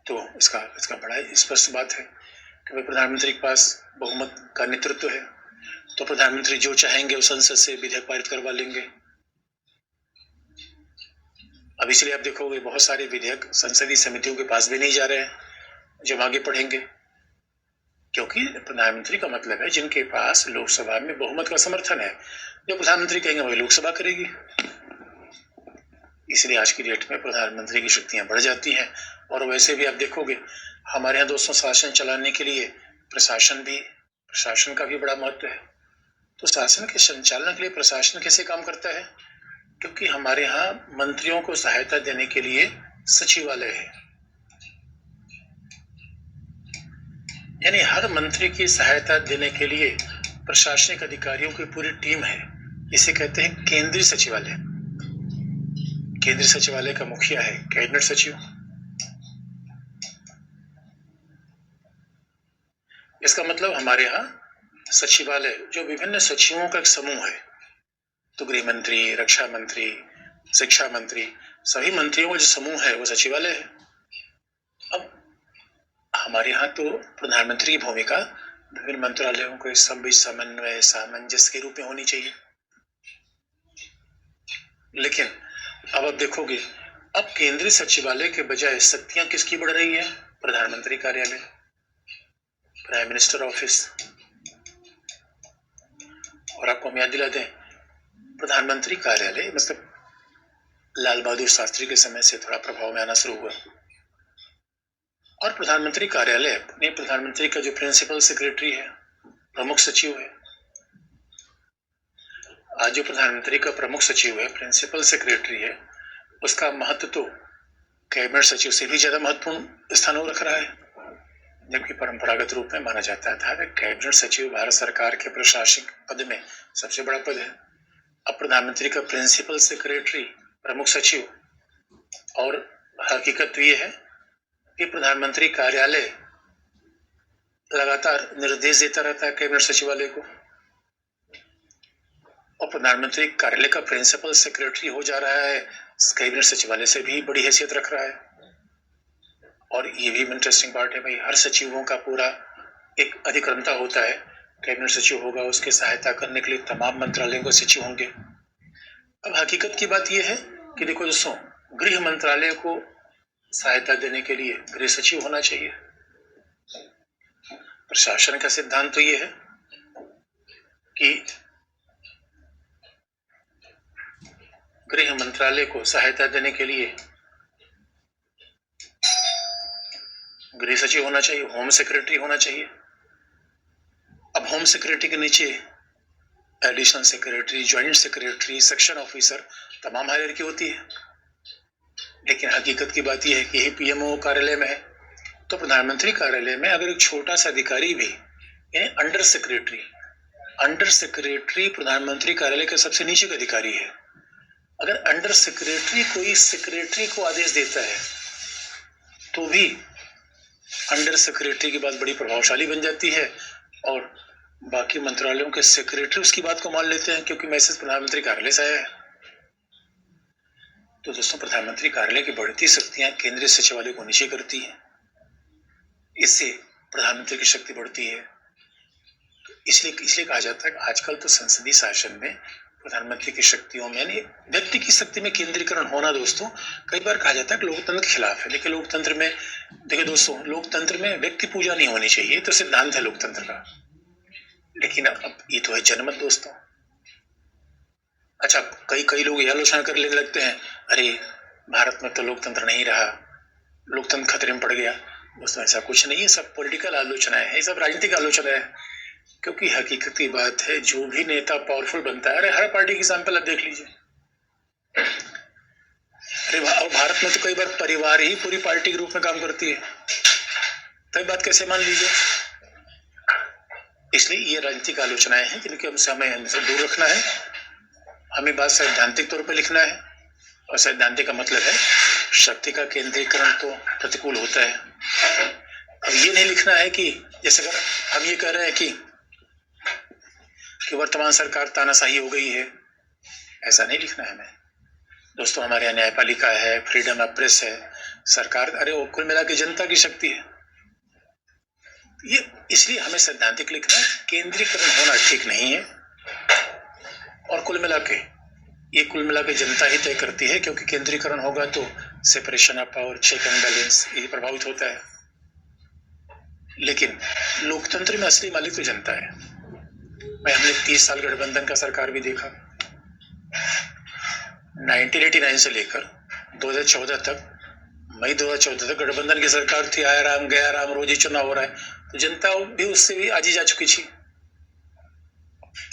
तो इसका बड़ा स्पष्ट बात है कि प्रधानमंत्री के पास बहुमत का नेतृत्व है, तो प्रधानमंत्री जो चाहेंगे वो संसद से विधेयक पारित करवा लेंगे। अब इसलिए आप देखोगे बहुत सारे विधेयक संसदीय समितियों के पास भी नहीं जा रहे हैं जब आगे पढ़ेंगे, क्योंकि प्रधानमंत्री का मतलब है जिनके पास लोकसभा में बहुमत का समर्थन है। जो प्रधानमंत्री कहेंगे वही लोकसभा करेगी। इसलिए आज की डेट में प्रधानमंत्री की शक्तियां बढ़ जाती हैं। और वैसे भी आप देखोगे हमारे यहाँ दोस्तों शासन चलाने के लिए प्रशासन का भी बड़ा महत्व है। तो शासन के संचालन के लिए प्रशासन कैसे काम करता है? क्योंकि हमारे यहाँ मंत्रियों को सहायता देने के लिए सचिवालय है, यानी हर मंत्री की सहायता देने के लिए प्रशासनिक अधिकारियों की पूरी टीम है। इसे कहते हैं केंद्रीय सचिवालय। केंद्रीय सचिवालय का मुखिया है कैबिनेट सचिव। इसका मतलब हमारे यहाँ सचिवालय जो विभिन्न सचिवों का एक समूह है, तो गृह मंत्री, रक्षा मंत्री, शिक्षा मंत्री, सभी मंत्रियों का जो समूह है वो सचिवालय है। अब हमारे यहाँ तो प्रधानमंत्री की भूमिका विभिन्न मंत्रालयों के सब समन्वय सामंजस्य के रूप में होनी चाहिए। लेकिन अब आप देखोगे, अब केंद्रीय सचिवालय के बजाय शक्तियां किसकी बढ़ रही है? प्रधानमंत्री कार्यालय, प्राइम मिनिस्टर ऑफिस। और आपको हम याद दिला दें, प्रधानमंत्री कार्यालय मतलब लाल बहादुर शास्त्री के समय से थोड़ा प्रभाव में आना शुरू हुआ। और प्रधानमंत्री कार्यालय अपने प्रधानमंत्री का जो प्रिंसिपल सेक्रेटरी है, प्रमुख सचिव है, आज जो प्रधानमंत्री का प्रमुख सचिव है, प्रिंसिपल सेक्रेटरी है, उसका महत्व तो कैबिनेट सचिव से भी ज्यादा महत्वपूर्ण स्थान रख रहा है। जबकि परंपरागत रूप में माना जाता था कि कैबिनेट सचिव भारत सरकार के प्रशासनिक पद में सबसे बड़ा पद है। अब प्रधानमंत्री का प्रिंसिपल सेक्रेटरी, प्रमुख सचिव, और हकीकत तो ये है कि प्रधानमंत्री कार्यालय लगातार निर्देश देता रहता है कैबिनेट सचिवालय को, और प्रधानमंत्री कार्यालय का प्रिंसिपल सेक्रेटरी हो जा रहा है, कैबिनेट सचिवालय से भी बड़ी हैसियत रख रहा है। और ये भी इंटरेस्टिंग पार्ट है भाई, हर सचिवों का पूरा एक अधिक्रमता होता है। कैबिनेट सचिव होगा, उसके सहायता करने के लिए तमाम मंत्रालयों के सचिव होंगे। अब हकीकत की बात यह है कि देखो दोस्तों, गृह मंत्रालय को सहायता देने के लिए गृह सचिव होना चाहिए। प्रशासन का सिद्धांत तो ये है कि गृह मंत्रालय को सहायता देने के लिए गृह सचिव होना चाहिए, होम सेक्रेटरी होना चाहिए। अब होम सेक्रेटरी के नीचे additional secretary, joint secretary, section officer, तमाम हायरार्की होती है। लेकिन हकीकत की बात यह है कि यही पीएमओ कार्यालय में है, तो प्रधानमंत्री कार्यालय में अगर एक छोटा सा अधिकारी भी, यानी अंडर सेक्रेटरी प्रधानमंत्री कार्यालय के सबसे नीचे का अधिकारी है, अगर अंडर सेक्रेटरी कोई सेक्रेटरी को आदेश देता है तो भी अंडर सेक्रेटरी की बात बड़ी प्रभावशाली बन जाती है और बाकी मंत्रालयों के सेक्रेटरी उसकी बात को मान लेते हैं, क्योंकि मैसेज प्रधानमंत्री कार्यालय से आया है। तो दोस्तों, प्रधानमंत्री कार्यालय की बढ़ती शक्तियां केंद्रीय सचिवालय को नीचे करती हैं, इससे प्रधानमंत्री की शक्ति बढ़ती है। इसलिए कहा जाता है कि आजकल तो संसदीय शासन में प्रधानमंत्री की शक्तियों में, यानी व्यक्ति की शक्ति में केंद्रीकरण होना दोस्तों, कई बार कहा जाता है कि लोकतंत्र के खिलाफ है। लेकिन लोकतंत्र में देखिए दोस्तों, लोकतंत्र में व्यक्ति पूजा नहीं होनी चाहिए, तो सिद्धांत है लोकतंत्र का। लेकिन अब ये तो है जनमत दोस्तों। अच्छा, कई लोग यह आलोचना कर लेने लगते हैं, अरे भारत में तो लोकतंत्र नहीं रहा, लोकतंत्र खतरे में पड़ गया। दोस्तों, ऐसा कुछ नहीं है, सब पॉलिटिकल आलोचना है, ये सब राजनीतिक आलोचना है। क्योंकि हकीकत की बात है, जो भी नेता पावरफुल बनता है, अरे हर पार्टी की एग्जाम्पल आप देख लीजिए। अरे भारत में तो कई बार परिवार ही पूरी पार्टी के रूप में काम करती है, तो बात कैसे मान लीजिए। इसलिए ये राजनीतिक आलोचनाएं हैं जिनके हमसे हमें दूर रखना है। हमें बात सैद्धांतिक तौर पर लिखना है, और सैद्धांतिक का मतलब है शक्ति का केंद्रीकरण तो प्रतिकूल होता है। अब ये नहीं लिखना है कि जैसे अगर हम ये कह रहे हैं कि वर्तमान सरकार तानाशाही हो गई है, ऐसा नहीं लिखना है हमें दोस्तों। हमारे यहाँ न्यायपालिका है, फ्रीडम ऑफ प्रेस है, सरकार, अरे वो कुल मिला के जनता की शक्ति है। ये इसलिए हमें सैद्धांतिक लिखना है, केंद्रीकरण होना ठीक नहीं है। और कुल मिला के जनता ही तय करती है, क्योंकि केंद्रीकरण होगा तो separation of power, check and balance, ये प्रभावित होता है। लेकिन लोकतंत्र में असली मालिक तो जनता है। भाई, हमने 30 साल गठबंधन का सरकार भी देखा, 1989 से लेकर 2014 तक, मई 2014 तक गठबंधन की सरकार थी। आया राम गया राम, रोज ही चुनाव हो रहा है, तो जनता भी उससे भी आजी जा चुकी थी।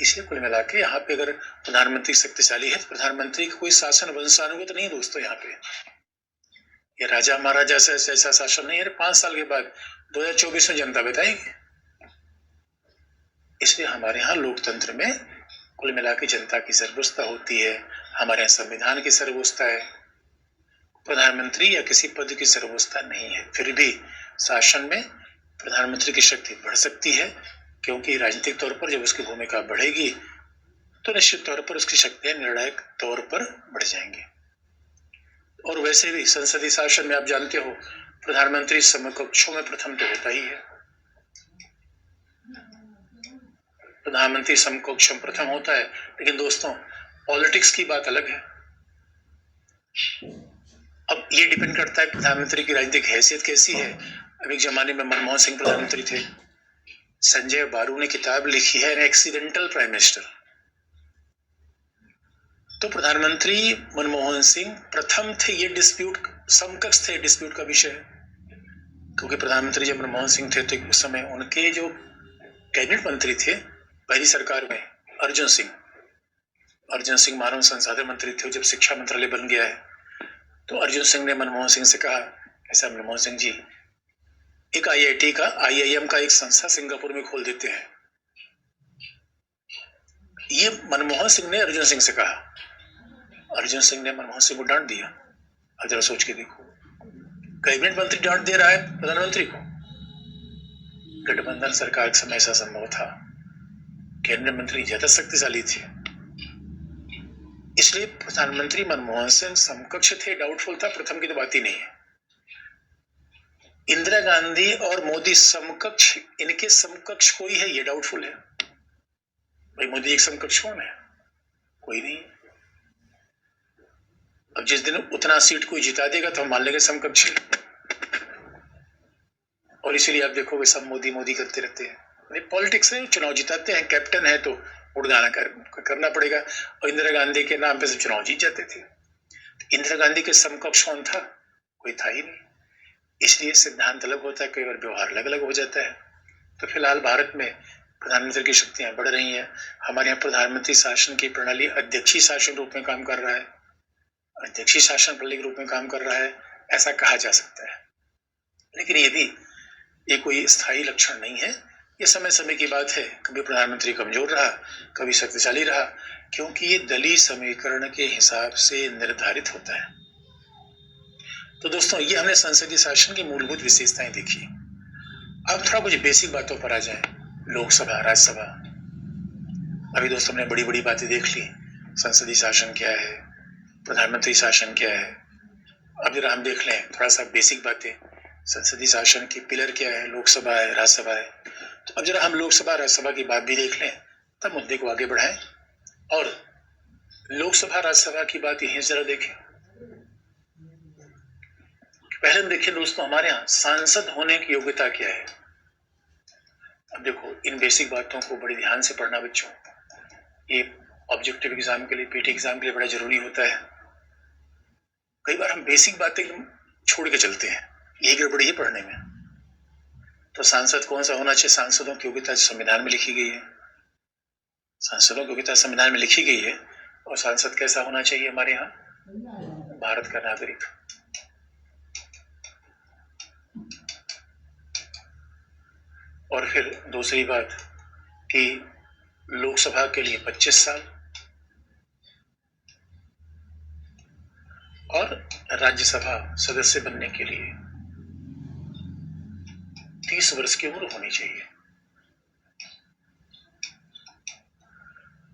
इसलिए कुल मिला के यहाँ पे अगर प्रधानमंत्री शक्तिशाली है, तो प्रधानमंत्री का कोई शासन वंशानुगत नहीं है दोस्तों। यहाँ पे ये राजा महाराजा से ऐसा शासन नहीं है। 5 साल के बाद 2024 में जनता बताएगी। इसलिए हमारे यहाँ लोकतंत्र में कुल मिला के जनता की सर्वोच्चता होती है। हमारे यहाँ संविधान की सर्वोच्चता है, प्रधानमंत्री या किसी पद की सर्वोच्चता नहीं है। फिर भी शासन में प्रधानमंत्री की शक्ति बढ़ सकती है, क्योंकि राजनीतिक तौर पर जब उसकी भूमिका बढ़ेगी तो निश्चित तौर पर उसकी शक्तियां निर्णायक तौर पर बढ़ जाएंगी। और वैसे भी संसदीय शासन में आप जानते हो, प्रधानमंत्री समकक्षों में प्रथम तो होता ही है। प्रधानमंत्री समकक्ष में प्रथम होता है, लेकिन दोस्तों पॉलिटिक्स की बात अलग है। अब ये डिपेंड करता है प्रधानमंत्री की राजनीतिक हैसियत कैसी है। अब एक जमाने में मनमोहन सिंह प्रधानमंत्री थे। संजय बारू ने किताब लिखी है एन एक्सीडेंटल प्राइम मिनिस्टर। तो प्रधानमंत्री मनमोहन सिंह प्रथम थे, ये डिस्प्यूट समकक्ष थे, डिस्प्यूट का विषय है। क्योंकि प्रधानमंत्री जब मनमोहन सिंह थे तो उस समय उनके जो कैबिनेट मंत्री थे पहली सरकार में, अर्जुन सिंह मानव संसाधन मंत्री थे। जब शिक्षा मंत्रालय बन गया है तो अर्जुन सिंह ने मनमोहन सिंह से कहा, ऐसा मनमोहन सिंह जी, एक IIT का IIM का एक संस्था सिंगापुर में खोल देते हैं। ये मनमोहन सिंह ने अर्जुन सिंह से कहा। अर्जुन सिंह ने मनमोहन सिंह को डांट दिया। अब जरा सोच के देखो, कैबिनेट मंत्री डांट दे रहा है प्रधानमंत्री को। गठबंधन सरकार के समय ऐसा संभव था, कैबिनेट मंत्री ज्यादा शक्तिशाली थे, इसलिए प्रधानमंत्री मनमोहन सिंह समकक्ष थे, डाउटफुल था, प्रथम की तो बात ही नहीं है। इंदिरा गांधी और मोदी समकक्ष, इनके समकक्ष कोई है ये डाउटफुल है। भाई मोदी एक समकक्ष कौन है? कोई नहीं। अब जिस दिन उतना सीट कोई जिता देगा तो हम मान लेंगे समकक्ष है। और इसीलिए आप देखोगे सब मोदी मोदी करते रहते हैं। पॉलिटिक्स है, चुनाव जिताते हैं, कैप्टन है तो उड़गाना करना पड़ेगा। और इंदिरा गांधी के नाम पे सब चुनाव जीत जाते थे। तो इंदिरा गांधी के समकक्ष कौन था? कोई था ही नहीं। इसलिए सिद्धांत अलग होता है, कई बार व्यवहार अलग अलग हो जाता है। तो फिलहाल भारत में प्रधानमंत्री की शक्तियां बढ़ रही हैं। हमारे यहाँ प्रधानमंत्री शासन की प्रणाली अध्यक्षीय शासन रूप में काम कर रहा है, अध्यक्षीय शासन प्रणाली के रूप में काम कर रहा है, ऐसा कहा जा सकता है। लेकिन ये कोई स्थायी लक्षण नहीं है। ये समय समय की बात है, कभी प्रधानमंत्री कमजोर रहा, कभी शक्तिशाली रहा, क्योंकि ये दलीय समीकरण के हिसाब से निर्धारित होता है। तो दोस्तों, ये हमने संसदीय शासन की मूलभूत विशेषताएं देखी। अब थोड़ा कुछ बेसिक बातों पर आ जाए। लोकसभा, राज्यसभा, अभी दोस्तों हमने बड़ी बड़ी बातें देख ली। संसदीय शासन क्या है, प्रधानमंत्री शासन क्या है। अब जरा हम देख लें थोड़ा सा बेसिक बातें। संसदीय शासन की पिलर क्या है, लोकसभा है, राज्यसभा है। तो अब जरा हम लोकसभा राज्यसभा की बात भी देख लें, तब मुद्दे को आगे बढ़ाएं। और लोकसभा राज्यसभा की बात यहीं जरा देखें। पहले हम देखिए दोस्तों, हमारे यहाँ सांसद होने की योग्यता क्या है। अब देखो, इन बेसिक बातों को बड़ी ध्यान से पढ़ना बच्चों। ये ऑब्जेक्टिव एग्जाम के लिए, पीटी एग्जाम के लिए बड़ा जरूरी होता है। कई बार हम बेसिक बातें छोड़ के चलते हैं, यही गड़बड़ी है पढ़ने में। तो सांसद कौन सा होना चाहिए? सांसदों की योग्यता संविधान में लिखी गई है। सांसदों की योग्यता संविधान में लिखी गई है। और सांसद कैसा होना चाहिए हमारे यहाँ? भारत का नागरिक। और फिर दूसरी बात कि लोकसभा के लिए 25 साल और राज्यसभा सदस्य बनने के लिए 30 वर्ष की उम्र होनी चाहिए।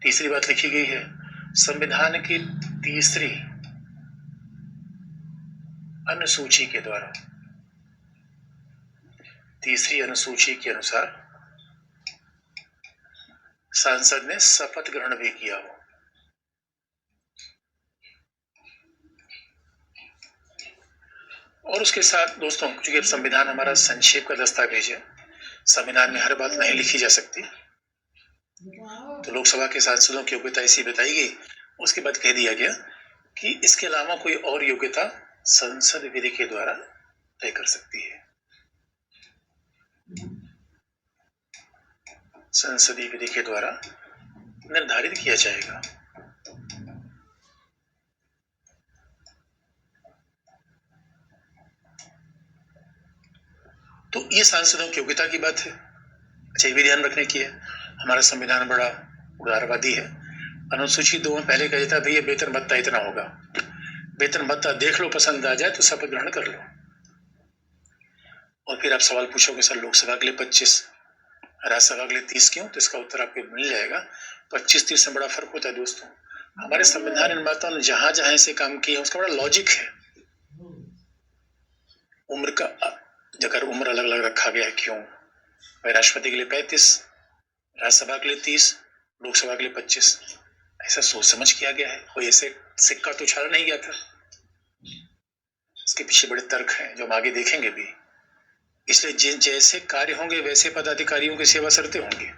तीसरी बात लिखी गई है, संविधान की तीसरी अनुसूची के द्वारा, तीसरी अनुसूची के अनुसार सांसद ने शपथ ग्रहण भी किया हो। और उसके साथ दोस्तों, क्योंकि अब संविधान हमारा संक्षेप का दस्तावेज है, संविधान में हर बात नहीं लिखी जा सकती, तो लोकसभा के सांसदों की योग्यता ऐसी बताई गई। उसके बाद कह दिया गया कि इसके अलावा कोई और योग्यता संसद विधि के द्वारा तय कर सकती है। संसदीय विधि के द्वारा निर्धारित किया जाएगा। तो ये सांसदों की योग्यता की बात है। अच्छा, ये भी ध्यान रखने की है, हमारा संविधान बड़ा उदारवादी है। अनुसूची 2 में पहले कहा जाता है भैया वेतन भत्ता इतना होगा, वेतन भत्ता देख लो, पसंद आ जाए तो शपथ ग्रहण कर लो। और फिर आप सवाल पूछोगे सर लोकसभा के लिए 25, राज्यसभा के लिए 30 क्यों? तो इसका उत्तर आपको मिल जाएगा। 25-30 में बड़ा फर्क होता है दोस्तों। हमारे संविधान निर्माताओं ने जहां जहां से काम किया उसका बड़ा लॉजिक है। उम्र का अगर उम्र अलग अलग रखा गया है, क्यों? भाई राष्ट्रपति के लिए 35, राज्यसभा के लिए 30, लोकसभा के लिए 25। ऐसा सोच समझ किया गया है, कोई ऐसे सिक्का तो उछाला नहीं गया था। इसके पीछे बड़े तर्क हैं जो हम आगे देखेंगे भी। इसलिए जैसे कार्य होंगे वैसे पदाधिकारियों की सेवा शर्तें होंगी।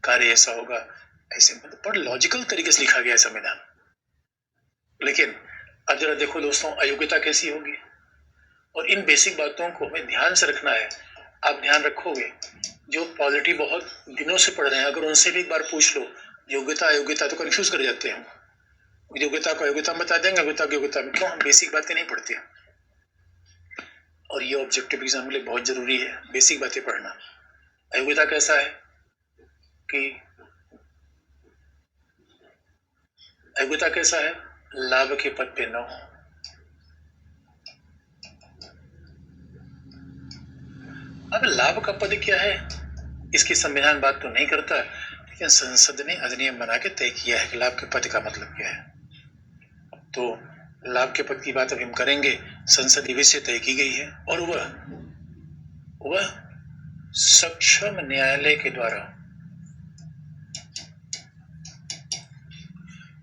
कार्य ऐसा होगा ऐसे, मतलब बड़ा लॉजिकल तरीके से लिखा गया है संविधान। लेकिन अब जरा देखो दोस्तों, अयोग्यता कैसी होगी, और इन बेसिक बातों को हमें ध्यान से रखना है। आप ध्यान रखोगे, जो पॉलिटी बहुत दिनों से पढ़ रहे हैं, अगर उनसे भी एक बार पूछ लो योग्यता अयोग्यता, तो कंफ्यूज कर जाते हैं। योग्यता को अयोग्यता में बता देंगे, योग्यता की योग्यता में। क्यों? हम बेसिक बातें नहीं पढ़ते हैं, और ये ऑब्जेक्टिव एग्जाम के लिए बहुत जरूरी है बेसिक बातें पढ़ना। अयोग्यता कैसा है कि अयोग्यता कैसा है? लाभ के पद पे न हो। अब लाभ का पद क्या है, इसकी संविधान बात तो नहीं करता, लेकिन संसद ने अधिनियम बना के तय किया है कि लाभ के पद का मतलब क्या है। तो लाभ के पद की बात अभी हम करेंगे। संसदीय विधि से तय की गई है, और वह सक्षम न्यायालय के द्वारा,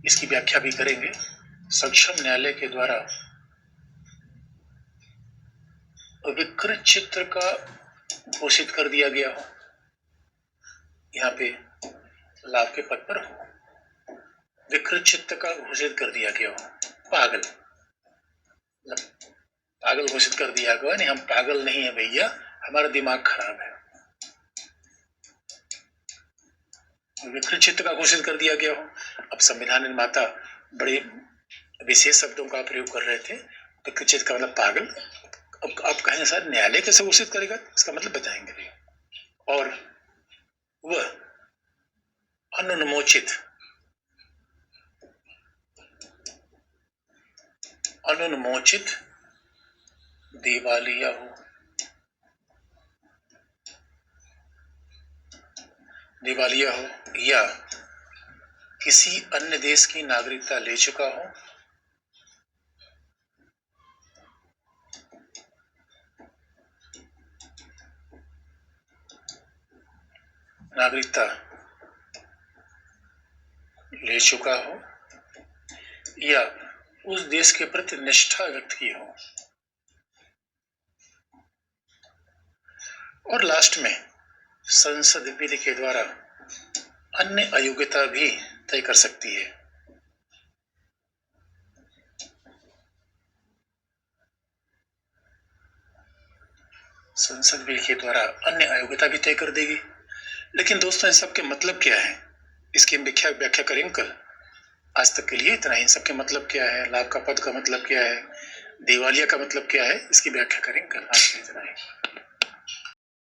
इसकी व्याख्या भी करेंगे, सक्षम न्यायालय के द्वारा विकृत चित्र का घोषित कर दिया गया हो। यहाँ पे लाभ के पद पर विकृत चित्त का घोषित कर दिया गया हो। पागल, पागल घोषित कर दिया गया। नहीं, हम पागल नहीं है भैया, हमारा दिमाग खराब है। विकृत चित्त का घोषित कर दिया गया हो। अब संविधान निर्माता बड़े विशेष शब्दों का प्रयोग कर रहे थे। विकृत चित्त का मतलब पागल। अब आप कहेंगे सर न्यायालय कैसे घोषित करेगा, इसका मतलब बताएंगे भी। और वह अनुन्मोचित दिवालिया हो या किसी अन्य देश की नागरिकता ले चुका हो, या उस देश के प्रति निष्ठा व्यक्त की हो। और लास्ट में संसद विधि के द्वारा अन्य अयोग्यता भी तय कर सकती है। संसद विधि के द्वारा अन्य अयोग्यता भी तय कर देगी। लेकिन दोस्तों, इन सब के मतलब क्या है, इसकी हम व्याख्या करेंगे कल। आज तक के लिए इतना ही। इन सब के मतलब क्या है, लाभ का पद का मतलब क्या है, दिवालिया का मतलब क्या है, इसकी व्याख्या करेंगे कल। आज के लिए इतना ही।